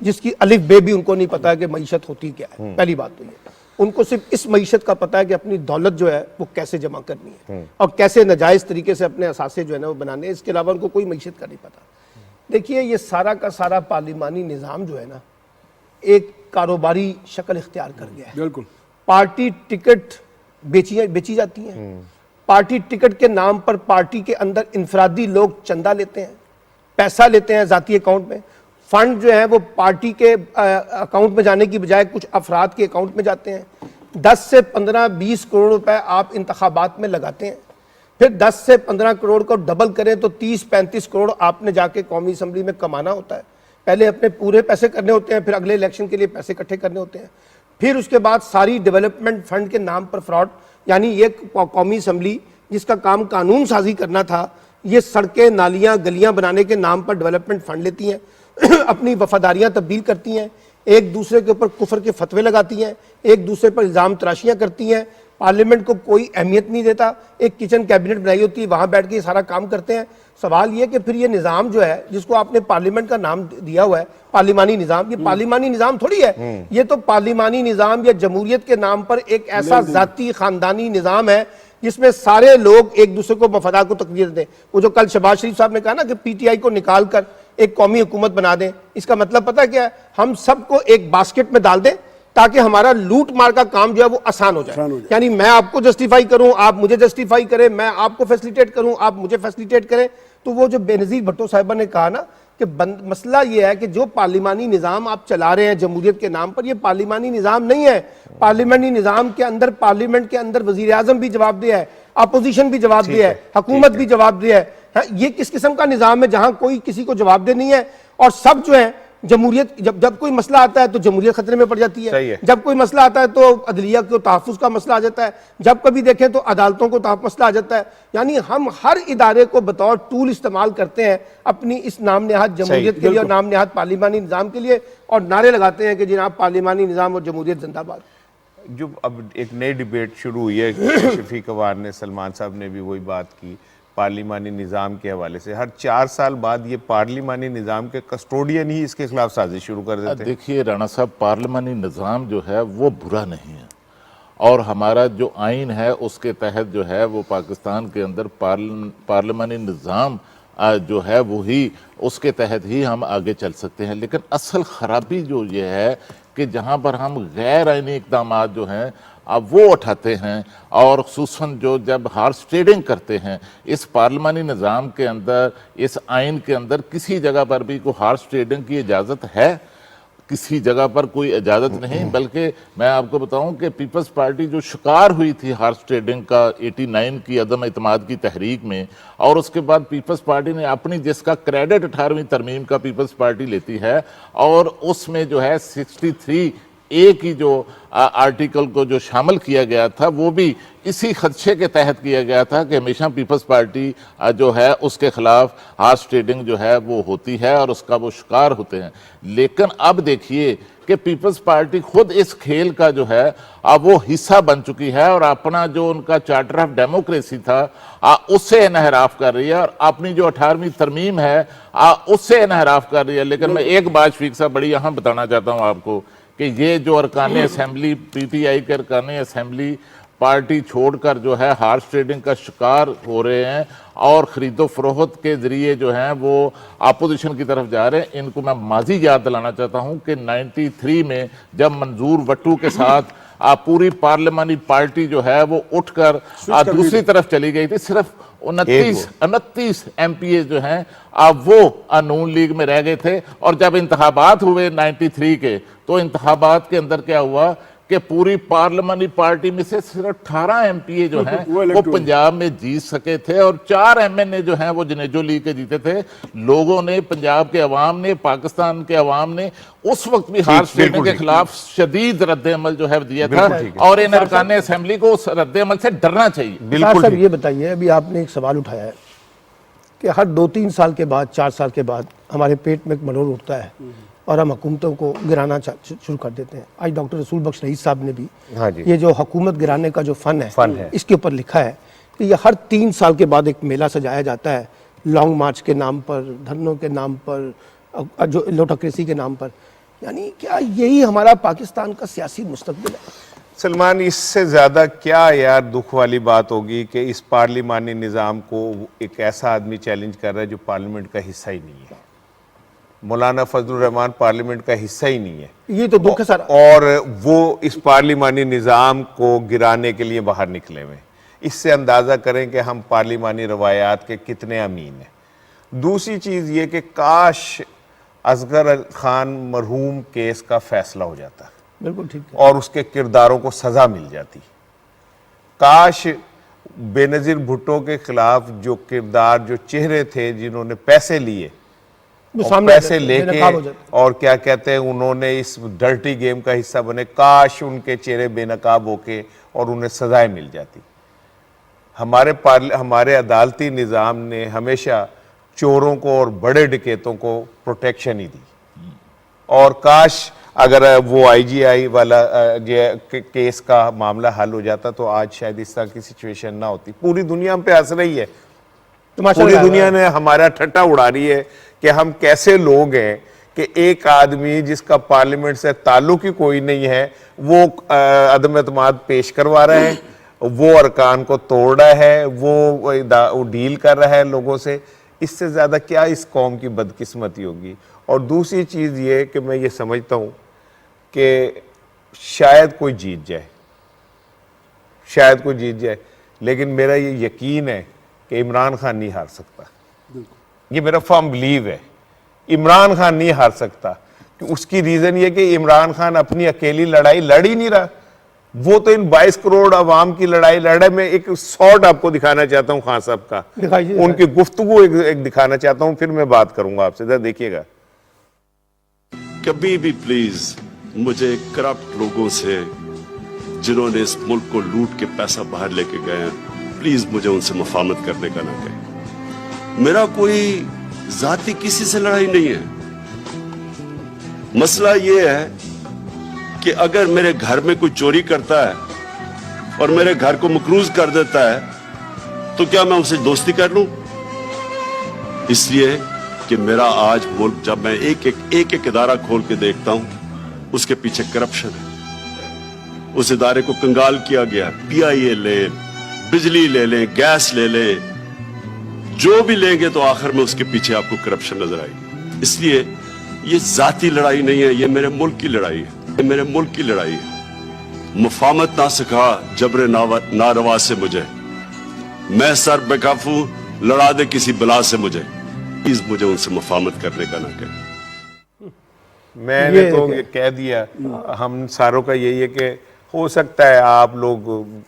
जिसकी अलिफ बे भी उनको नहीं पता है कि मईशत होती क्या है। पहली बात तो ये, उनको सिर्फ इस मईशत का पता है कि अपनी दौलत जो है वो कैसे जमा करनी है और कैसे नाजायज़ तरीके से अपने असासे जो है ना वो बनाने हैं। इसके अलावा उनको कोई मईशत का नहीं पता। देखिए, ये सारा का सारा पार्लिमानी निज़ाम जो है ना एक कारोबारी शक्ल इख्तियार कर गया है। बिल्कुल, पार्टी टिकट बेची जाती हैं। पार्टी टिकट के नाम पर पार्टी के अंदर इंफरादी लोग चंदा लेते हैं, पैसा लेते हैं ज़ाती अकाउंट में। फंड जो है वो पार्टी के अकाउंट में जाने की बजाय कुछ अफराद के अकाउंट में जाते हैं। 10 से 15-20 करोड़ रुपए आप इंतखाबात में लगाते हैं, फिर 10 से 15 करोड़ को डबल करें तो 30-35 करोड़ आपने जाके कौमी असम्बली में कमाना होता है। पहले अपने पूरे पैसे करने होते हैं, फिर अगले इलेक्शन के लिए पैसे इकट्ठे करने होते हैं, फिर उसके बाद सारी डेवलपमेंट फंड के नाम पर फ्रॉड। यानी ये कौमी असम्बली जिसका काम कानून साजी करना था, ये सड़कें, नालियाँ, गलियाँ बनाने के नाम पर डेवलपमेंट फंड लेती हैं, अपनी वफादारियां तब्दील करती हैं, एक दूसरे के ऊपर कुफर के फतवे लगाती हैं, एक दूसरे पर इल्ज़ाम तराशियां करती हैं, पार्लियामेंट को कोई अहमियत नहीं देता, एक किचन कैबिनेट बनाई होती है, वहां बैठ के ये सारा काम करते हैं। सवाल ये कि फिर ये निज़ाम जो है जिसको आपने पार्लियामेंट का नाम दिया हुआ है पार्लिमानी निज़ाम, ये पार्लिमानी निज़ाम थोड़ी है, ये तो पार्लिमानी निज़ाम या जमहूरियत के नाम पर एक ऐसा जाती खानदानी निज़ाम है जिसमें सारे लोग एक दूसरे को मफादा को तकदीर दें। वो जो कल शहबाज शरीफ साहब ने कहा ना कि पीटीआई को निकाल कर एक कौमी हुकूमत बना दें, इसका मतलब पता क्या है, हम सबको एक बास्केट में डाल दें ताकि हमारा लूट मार का काम जो है वो आसान हो जाए। यानी मैं आपको जस्टिफाई करूं, आप मुझे जस्टिफाई करें, मैं आपको फैसिलिटेट करूं, आप मुझे फैसिलिटेट करें। तो वो जो बेनज़ीर भुट्टो साहिबा ने कहा ना कि मसला ये है कि जो पार्लिमानी निज़ाम आप चला रहे हैं जमहूरियत के नाम पर, ये पार्लिमानी निज़ाम नहीं है। पार्लिमानी निज़ाम के अंदर, पार्लियामेंट के अंदर वज़ीर आज़म भी जवाबदेह है, अपोजिशन भी जवाबदेह है, हुकूमत भी जवाबदेह है। ये किस किस्म का निज़ाम है जहां कोई किसी को जवाबदेह नहीं है और सब जो है जमहूरियत, जब कोई मसला आता है तो जमहूरियत खतरे में पड़ जाती है, जब कोई मसला आता है तो अदलिया को तहफ़्फ़ुज़ का मसला आ जाता है, जब कभी देखें तो अदालतों को मसला आ जाता है। यानी हम हर इदारे को बतौर टूल इस्तेमाल करते हैं अपनी इस नाम नेहाद जमहूरियत के लिए और नाम नेहाद पार्लिमानी निज़ाम के लिए, और नारे लगाते हैं कि जनाब पार्लिमानी निज़ाम और जमहूरियत जिंदाबाद। जो अब एक नई डिबेट शुरू हुई है, शफीक अवान ने, सलमान साहब ने भी वही बात की पार्लिमानी निज़ाम के हवाले से। हर 4 साल बाद ये पार्लिमानी निज़ाम के कस्टोडियन ही इसके खिलाफ साजिश शुरू कर देते हैं। देखिए राणा साहब, पार्लिमानी निज़ाम जो है वो बुरा नहीं है, और हमारा जो आइन है उसके तहत जो है वो पाकिस्तान के अंदर पार्लिमानी निज़ाम जो है वही, उसके तहत ही हम आगे चल सकते हैं। लेकिन असल ख़राबी जो ये है कि जहाँ पर हम गैर आइनी इक़दाम जो हैं अब वो उठाते हैं, और ख़ुसूसन जो जब हॉर्स ट्रेडिंग करते हैं इस पार्लिमानी निज़ाम के अंदर, इस आइन के अंदर किसी जगह पर भी कोई हॉर्स ट्रेडिंग की इजाज़त है? किसी जगह पर कोई इजाज़त नहीं। बल्कि मैं आपको बताऊं कि पीपल्स पार्टी जो शिकार हुई थी हॉर्स ट्रेडिंग का 89 की अदम इत्मीद की तहरीक में, और उसके बाद पीपल्स पार्टी ने अपनी, जिसका क्रेडिट 18वीं तरमीम का पीपल्स पार्टी लेती है, और उसमें जो है 63A की जो आर्टिकल को जो शामिल किया गया था वो भी इसी खदशे के तहत किया गया था कि हमेशा पीपल्स पार्टी जो है उसके खिलाफ हॉर्स ट्रेडिंग जो है वो होती है और उसका वो शिकार होते हैं। लेकिन अब देखिए कि पीपल्स पार्टी खुद इस खेल का जो है अब वो हिस्सा बन चुकी है, और अपना जो उनका चार्टर ऑफ डेमोक्रेसी था उससे इनहराफ कर रही है, और अपनी जो 18वीं तरमीम है उससे इनहराफ कर रही है। लेकिन मैं एक बात शफीक साहब बड़ी यहाँ बताना चाहता हूँ आपको कि ये जो अरकान असेंबली, पीटीआई के अरकान असेंबली पार्टी छोड़कर जो है हॉर्स ट्रेडिंग का शिकार हो रहे हैं और ख़रीदो फरोख्त के ज़रिए जो हैं वो अपोजिशन की तरफ जा रहे हैं, इनको मैं माजी याद दिलाना चाहता हूं कि 93 में जब मंजूर वट्टू के साथ पूरी पार्लियामानी पार्टी जो है वो उठकर दूसरी तरफ चली गई थी, सिर्फ 29 MPA जो हैं अब वो नून लीग में रह गए थे। और जब इंतखाबात हुए 93 के, तो इंतखाबात के अंदर क्या हुआ कि पूरी पार्लियामानी पार्टी में से सिर्फ 18 MPA जो हैं वो पंजाब में जीत सके थे, और 4 MNA जो हैं वो जनेजो लीग के जीते थे। लोगों ने, पंजाब के अवाम ने, पाकिस्तान के अवाम ने उस वक्त भी हॉर्स ट्रेडिंग के खिलाफ शदीद रद्द-ए-अमल जो है दिया था, और इन अरकान असेंबली को उस रद्द-ए-अमल से डरना चाहिए। बिल्कुल सर, ये बताइए, अभी आपने एक सवाल उठाया है कि हर 2-3 साल के बाद, 4 साल के बाद हमारे पेट में एक मरोड़ उठता है और हम हुकूमतों को गिराना शुरू कर देते हैं। आज डॉक्टर रसूल बख्श रईस साहब ने भी ये जो हुकूमत गिराने का जो फन है इसके ऊपर लिखा है कि ये हर 3 साल के बाद एक मेला सजाया जाता है, लॉन्ग मार्च के नाम पर, धरनों के नाम पर, जो लोटोक्रेसी के नाम पर। यानी क्या यही हमारा पाकिस्तान का सियासी मुस्तकबिल है? सलमान, इससे ज़्यादा क्या यार दुख वाली बात होगी कि इस पार्लिमानी निज़ाम को एक ऐसा आदमी चैलेंज कर रहा है जो पार्लियामेंट का हिस्सा ही नहीं है। मौलाना फजलुर रहमान पार्लियामेंट का हिस्सा ही नहीं है। ये तो दुख है सर। और वो इस पार्लिमानी निज़ाम को गिराने के लिए बाहर निकले हुए। इससे अंदाज़ा करें कि हम पार्लिमानी रवायात के कितने अमीन हैं। दूसरी चीज़ ये कि काश असगर खान मरहूम केस का फैसला हो जाता, बिल्कुल ठीक है, और उसके किरदारों को सज़ा मिल जाती। काश बेनज़ीर भुट्टो के खिलाफ जो किरदार, जो चेहरे थे जिन्होंने पैसे लिए, पैसे लेके और क्या कहते हैं उन्होंने इस डर्टी गेम का हिस्सा बने, काश उनके चेहरे बेनकाब होके और उन्हें सजाएं मिल जाती। हमारे अदालती निज़ाम ने हमेशा चोरों को और बड़े डकैतों को प्रोटेक्शन ही दी, और काश अगर वो IGI वाला केस का मामला हल हो जाता तो आज शायद इस तरह की सिचुएशन ना होती। पूरी दुनिया हम पे हंस रही है, पूरी दुनिया ने हमारा ठट्टा उड़ा रही है कि हम कैसे लोग हैं कि एक आदमी जिसका पार्लियामेंट से ताल्लुक ही कोई नहीं है वो अदम एतमाद पेश करवा रहा है, वो अरकान को तोड़ रहा है, वो डील कर रहा है लोगों से। इससे ज़्यादा क्या इस कौम की बदकिस्मती होगी। और दूसरी चीज़ ये कि मैं ये समझता हूँ कि शायद कोई जीत जाए, शायद कोई जीत जाए, लेकिन मेरा ये यकीन है कि इमरान खान नहीं हार सकता। ये मेरा फर्म बिलीव है, इमरान खान नहीं हार सकता। कि उसकी रीज़न ये कि इमरान खान अपनी अकेली लड़ाई लड़ ही नहीं रहा, वो तो इन 22 करोड़ अवाम की लड़ाई लड़ रहा है। मैं एक शॉट आपको दिखाना चाहता हूँ खान साहब का, उनकी गुफ्तगू एक दिखाना चाहता हूँ, फिर मैं बात करूंगा आपसे, जरा देखिएगा। कभी भी प्लीज मुझे करप्ट लोगों से, जिन्होंने इस मुल्क को लूट के पैसा बाहर लेके गए हैं, प्लीज मुझे उनसे मुफाहमत करने का ना कहें। मेरा कोई जाती किसी से लड़ाई नहीं है। मसला ये है कि अगर मेरे घर में कोई चोरी करता है और मेरे घर को मकरूज कर देता है तो क्या मैं उनसे दोस्ती कर लूं? इसलिए कि मेरा आज मुल्क, जब मैं एक इदारा खोल के देखता हूं, उसके पीछे करप्शन है, उस इदारे को कंगाल किया गया। PIA ले, बिजली ले लें, गैस ले लें, जो भी लेंगे तो आखिर में उसके पीछे आपको करप्शन नजर आएगी। इसलिए ये जाती लड़ाई नहीं है, ये मेरे मुल्क की लड़ाई है, ये मेरे मुल्क की लड़ाई है। मुफाहमत ना सिखा जबरे नारवा से मुझे, मैं सर बेकाफू लड़ा दे किसी बला से मुझे, प्लीज मुझे उनसे मुफाहमत करने का ना कहें। मैंने तो ये कह दिया, हम सारों का यही है कि हो सकता है आप लोग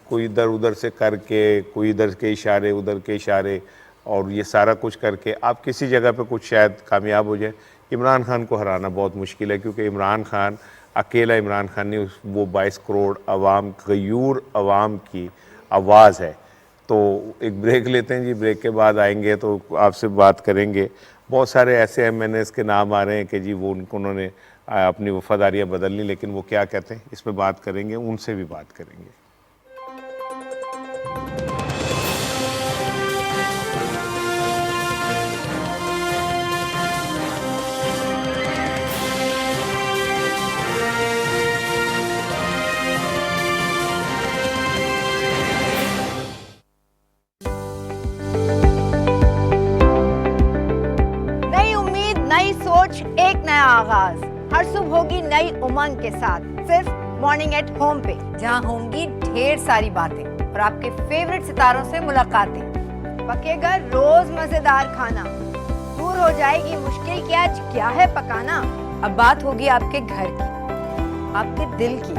कोई इधर उधर से करके, कोई इधर के इशारे उधर के इशारे और ये सारा कुछ करके आप किसी जगह पे कुछ शायद कामयाब हो जाए। इमरान खान को हराना बहुत मुश्किल है, क्योंकि इमरान खान अकेला, इमरान खान ने वो 22 करोड़ अवाम, गयूर अवाम की आवाज़ है। तो एक ब्रेक लेते हैं जी, ब्रेक के बाद आएंगे तो आपसे बात करेंगे। बहुत सारे ऐसे MNAs के नाम आ रहे हैं कि जी वो उन्होंने अपनी वफादारियाँ बदल ली, लेकिन वो क्या कहते हैं इस पर बात करेंगे, उनसे भी बात करेंगे। एक नया आगाज हर सुबह होगी नई उमंग के साथ, सिर्फ मॉर्निंग एट होम पे, जहां होंगी ढेर सारी बातें और आपके फेवरेट सितारों से मुलाकातें। पकेगा रोज मजेदार खाना, दूर हो जाएगी मुश्किल कि आज क्या है पकाना। अब बात होगी आपके घर की, आपके दिल की,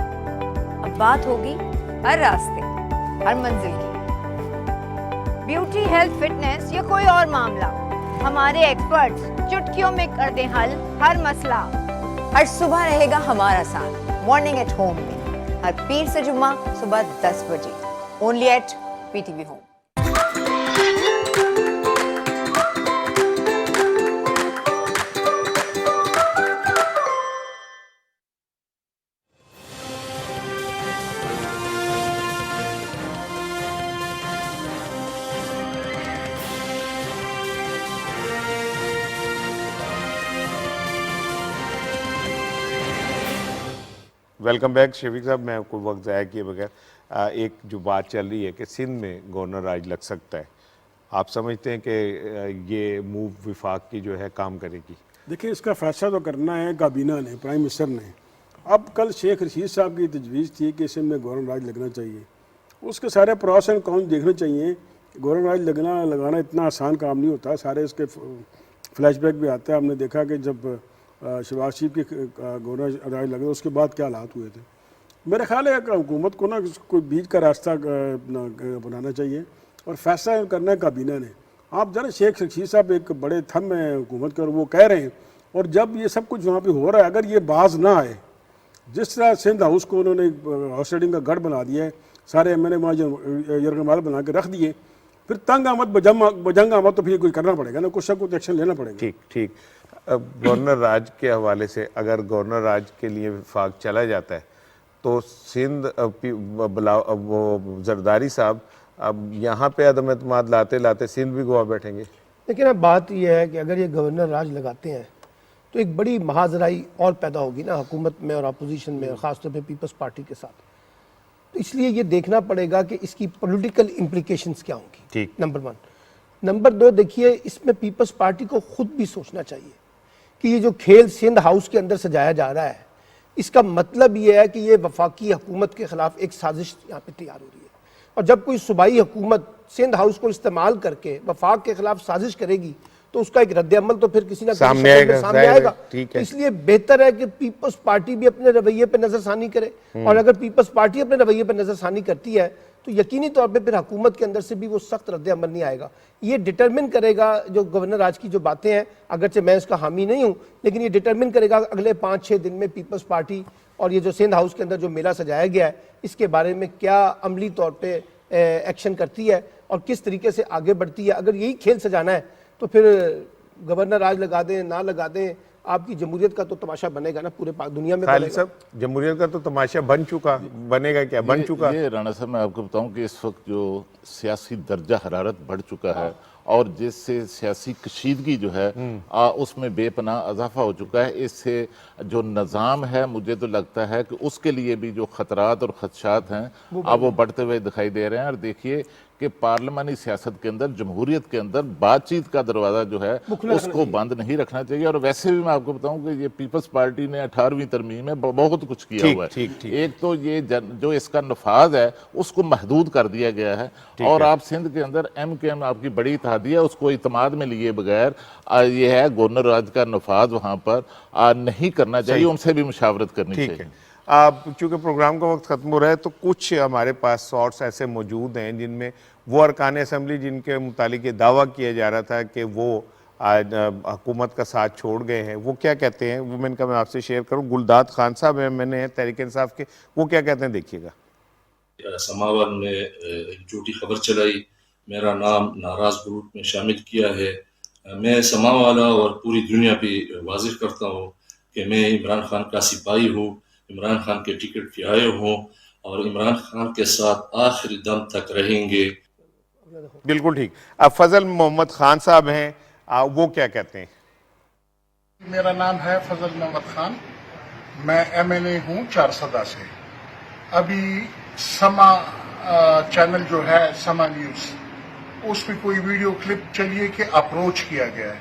अब बात होगी हर रास्ते, हर मंजिल की। ब्यूटी, हेल्थ, फिटनेस या कोई और मामला, हमारे एक्सपर्ट्स चुटकियों में कर दें हल हर मसला। हर सुबह रहेगा हमारा साथ मॉर्निंग एट होम में, हर पीर से जुम्मा सुबह 10 बजे, only at PTV home. Welcome back Shafiq साहब। मैं कोई वक्त ज़ाया किए बगैर एक जो बात चल रही है कि सिंध में गवर्नर राज लग सकता है, आप समझते हैं कि ये मूव विफाक की जो है काम करेगी? देखिए, इसका फैसला तो करना है काबीना ने, प्राइम मिनिस्टर ने। अब कल शेख रशीद साहब की तजवीज़ थी कि सिंध में गवर्नर राज लगना चाहिए, उसके सारे प्रोस एंड कॉन्स देखने चाहिए। गवर्नर राज लगाना इतना आसान काम नहीं होता, सारे इसके फ्लैशबैक भी आता है। हमने देखा कि जब शहबाज शरीफ की गवर्नर राज लगे उसके बाद क्या हालात हुए थे। मेरा ख्याल है कि हुकूमत को ना कोई बीच का रास्ता बनाना चाहिए और फैसला करना है काबीना ने। आप जरा शेख रशीद साहब एक बड़े थम हैं हुकूमत के और वो कह रहे हैं, और जब ये सब कुछ वहाँ पे हो रहा है, अगर ये बाज ना आए, जिस तरह सिंध हाउस को उन्होंने हॉर्स राइडिंग का गढ़ बना दिया है, सारे MNA वहाँ यरगमाल बना के रख दिए, फिर तंग आमद बजंग आमद तो फिर कोई करना पड़ेगा ना, कुछ ना कुछ एक्शन लेना पड़ेगा। ठीक ठीक। गवर्नर राज के हवाले से, अगर गवर्नर राज के लिए वफाक चला जाता है तो सिंध वो जरदारी साहब अब यहाँ पे अदम एतमाद लाते लाते सिंध भी गवा बैठेंगे। लेकिन अब बात यह है कि अगर ये गवर्नर राज लगाते हैं तो एक बड़ी महाजराई और पैदा होगी ना हुकूमत में और अपोजिशन में, और ख़ासतौर पे पीपल्स पार्टी के साथ। तो इसलिए ये देखना पड़ेगा कि इसकी पॉलिटिकल इम्प्लिकेशंस क्या होंगी, ठीक। नंबर 1। नंबर 2, देखिए इसमें पीपल्स पार्टी को खुद भी सोचना चाहिए कि ये जो खेल सिंध हाउस के अंदर सजाया जा रहा है, इसका मतलब ये है कि ये वफाकी हुकूमत के खिलाफ एक साजिश यहाँ पे तैयार हो रही है। और जब कोई सूबाई हुकूमत सिंध हाउस को इस्तेमाल करके वफाक के खिलाफ साजिश करेगी तो उसका एक रद्द-ए-अमल तो फिर किसी ना किसी सामने आएगा। ठीक है। इसलिए बेहतर है कि पीपल्स पार्टी भी अपने रवैये पे नजरसानी करे, और अगर पीपल्स पार्टी अपने रवैये पे नजरसानी करती है तो यकीनी तौर पे फिर हुकूमत के अंदर से भी वो सख्त रद्द-ए-अमल नहीं आएगा। ये डिटरमिन करेगा जो गवर्नर राज की जो बातें हैं, अगरचे मैं इसका हामी नहीं हूँ, लेकिन ये डिटरमिन करेगा अगले 5-6 दिन में पीपल्स पार्टी और ये जो सिंध हाउस के अंदर जो मेला सजाया गया है इसके बारे में क्या अमली तौर पर एक्शन करती है और किस तरीके से आगे बढ़ती है। अगर यही खेल सजाना है तो फिर गवर्नर राज लगा दें ना लगा दें, आपकी जमहूरियत का तो तमाशा बनेगा ना पूरे दुनिया में। खालिद साहब, जमहूरियत का तो तमाशा बन चुका, बनेगा क्या, बन चुका। ये राणा साहब मैं आपको बताऊं कि इस वक्त जो सियासी दर्जा हरारत बढ़ चुका है और जिससे सियासी कशीदगी जो है उसमें बेपनाह इजाफा हो चुका है, इससे जो निज़ाम है मुझे तो लगता है कि उसके लिए भी जो खतरात और खदशात हैं अब वो बढ़ते हुए दिखाई दे रहे हैं। और देखिए कि पार्लिमानी सियासत के अंदर, जमहूरियत के अंदर बातचीत का दरवाज़ा जो है उसको बंद नहीं रखना चाहिए। और वैसे भी मैं आपको बताऊं कि ये पीपल्स पार्टी ने 18वीं तरमीम में बहुत कुछ किया हुआ है। एक तो ये जो इसका नफाज है उसको महदूद कर दिया गया है, और आप सिंध के अंदर MKM आपकी बड़ी इत्तेहादिया उसको इत्माद में लिए बगैर ये है गवर्नर राज का नफाज वहाँ पर नहीं करना चाहिए, उनसे भी मुशावरत करनी चाहिए। आप चूँकि प्रोग्राम का वक्त ख़त्म हो रहा है तो कुछ हमारे पास सोर्स ऐसे मौजूद हैं जिनमें वो अरकान असम्बली जिनके मुतालिक दावा किया जा रहा था कि वो आज हुकूमत का साथ छोड़ गए हैं, वो क्या कहते हैं, वो मैंने कहा मैं आपसे शेयर करूं। गुलदाद खान साहब हैं, मैंने तहरीक इंसाफ के, वो क्या कहते हैं देखिएगा। समावर ने एक झूठी खबर चलाई, मेरा नाम नाराज ग्रुप में शामिल किया है। मैं समावाला और पूरी दुनिया पे वाजिह करता हूँ कि मैं इमरान खान का सिपाही हूँ, इमरान खान के टिकट पे आए हूँ और इमरान खान के साथ आखिरी दम तक रहेंगे। बिल्कुल ठीक। अब फजल मोहम्मद खान साहब हैं, वो क्या कहते हैं। मेरा नाम है फजल मोहम्मद खान, मैं MNA हूँ चारसदा से। अभी समा चैनल जो है समा न्यूज, उस पर कोई वीडियो क्लिप चलिए कि अप्रोच किया गया है,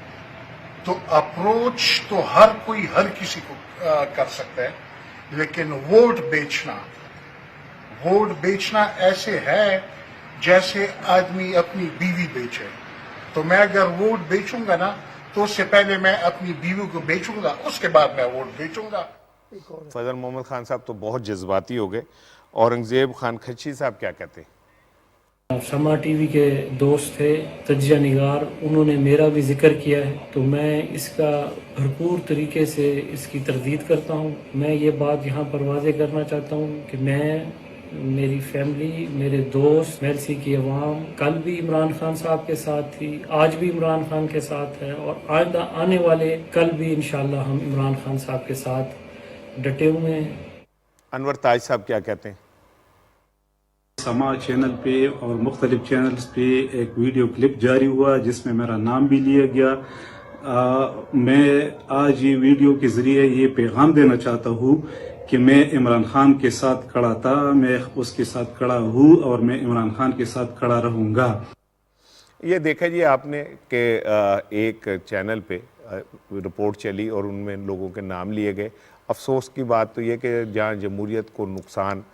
तो अप्रोच तो हर कोई हर किसी को कर सकता है, लेकिन वोट बेचना ऐसे है जैसे आदमी अपनी बीवी बेचे। तो मैं अगर वोट बेचूंगा ना तो उससे पहले मैं अपनी बीवी को बेचूंगा, उसके बाद मैं वोट बेचूंगा। फजल मोहम्मद खान साहब तो बहुत जज्बाती हो गए। औरंगजेब खान खच्ची साहब क्या कहते हैं। समा टीवी के दोस्त थे, तजिया निगार, उन्होंने मेरा भी जिक्र किया है, तो मैं इसका भरपूर तरीके से इसकी तरदीद करता हूँ। मैं ये बात यहाँ पर वाज़ेह करना चाहता हूँ कि मैं, मेरी फैमिली, मेरे दोस्त, MLC की अवाम कल भी इमरान खान साहब के साथ थी, आज भी इमरान खान के साथ है और आइंदा आने वाले कल भी इंशाल्लाह हम इमरान खान साहब के साथ डटे हुए हैं। अनवर ताज साहब क्या कहते हैं। समा चैनल पे और मुख्तलिफ चैनल्स पे एक वीडियो क्लिप जारी हुआ जिसमें मेरा नाम भी लिया गया। मैं आज ये वीडियो के ज़रिए ये पैगाम देना चाहता हूँ कि मैं इमरान खान के साथ खड़ा था, मैं उसके साथ खड़ा हूँ और मैं इमरान खान के साथ खड़ा रहूँगा। ये देखा जी आपने कि एक चैनल पे रिपोर्ट चली और उनमें लोगों के नाम लिए गए। अफसोस की बात तो ये कि जहाँ जमहूरियत को नुकसान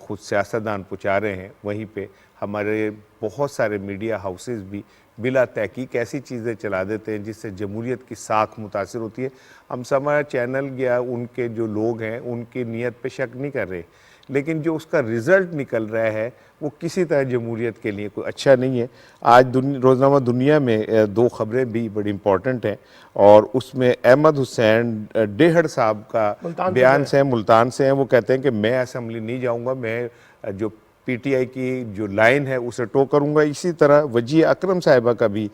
खुद सियासतदान पहुँचा रहे हैं, वहीं पे हमारे बहुत सारे मीडिया हाउसेस भी बिला तहकीक ऐसी चीज़ें चला देते हैं जिससे जमहूरियत की साख मुतासिर होती है। हम समा चैनल या उनके जो लोग हैं उनकी नीयत पे शक नहीं कर रहे, लेकिन जो उसका रिज़ल्ट निकल रहा है वो किसी तरह जमहूरियत के लिए कोई अच्छा नहीं है। आज रोज़नामा दुनिया में दो ख़बरें भी बड़ी इम्पॉर्टेंट हैं और उसमें अहमद हुसैन डेहड़ साहब का बयान से, मुल्तान से हैं। वो कहते हैं कि मैं असम्बली नहीं जाऊंगा, मैं जो पीटीआई की जो लाइन है उसे टो करूंगा। इसी तरह वजी अकरम साहिबा का भी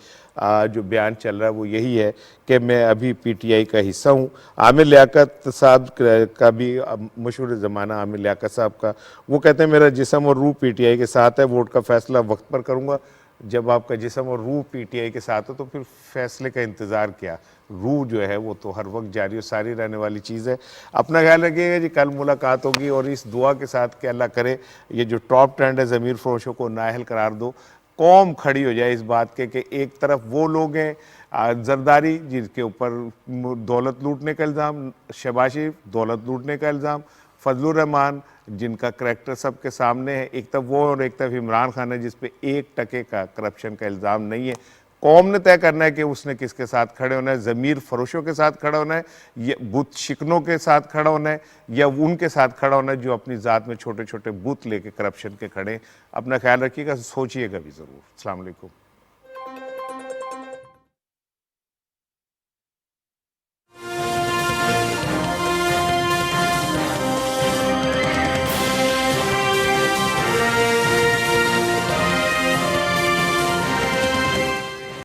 जो बयान चल रहा है वो यही है कि मैं अभी पीटीआई का हिस्सा हूँ। आमिर लियाकत साहब का भी मशहूर ज़माना आमिर लियाकत साहब का, वो कहते हैं मेरा जिस्म और रूह पीटीआई के साथ है, वोट का फैसला वक्त पर करूँगा। जब आपका जिस्म और रूह पीटीआई के साथ हो तो फिर फैसले का इंतज़ार क्या, रूह जो है वो तो हर वक्त जारी और सारी रहने वाली चीज़ है। अपना ख्याल रखिएगा जी, कल मुलाकात होगी और इस दुआ के साथ कि अल्लाह करे ये जो टॉप ट्रेंड है ज़मीर फरोशों को नाअहल करार दो, कौम खड़ी हो जाए इस बात के कि एक तरफ वो लोग हैं जरदारी जिनके ऊपर दौलत लूटने का इल्ज़ाम, शहबाज शरीफ दौलत लूटने का इल्ज़ाम, फजलुर रहमान जिनका करैक्टर सबके सामने है, एक तरफ वो और एक तरफ इमरान खान है जिस पे 1% का करप्शन का इल्ज़ाम नहीं है। कौम ने तय करना है कि उसने किसके साथ खड़े होना है, ज़मीर फरोशों के साथ खड़ा होना है या बुत शिकनों के साथ खड़ा होना है या उनके साथ खड़ा होना है जो अपनी ज़ात में छोटे छोटे बुत लेके करप्शन के खड़े हैं। अपना ख्याल रखिएगा, सोचिएगा भी ज़रूर। अस्सलाम वालेकुम।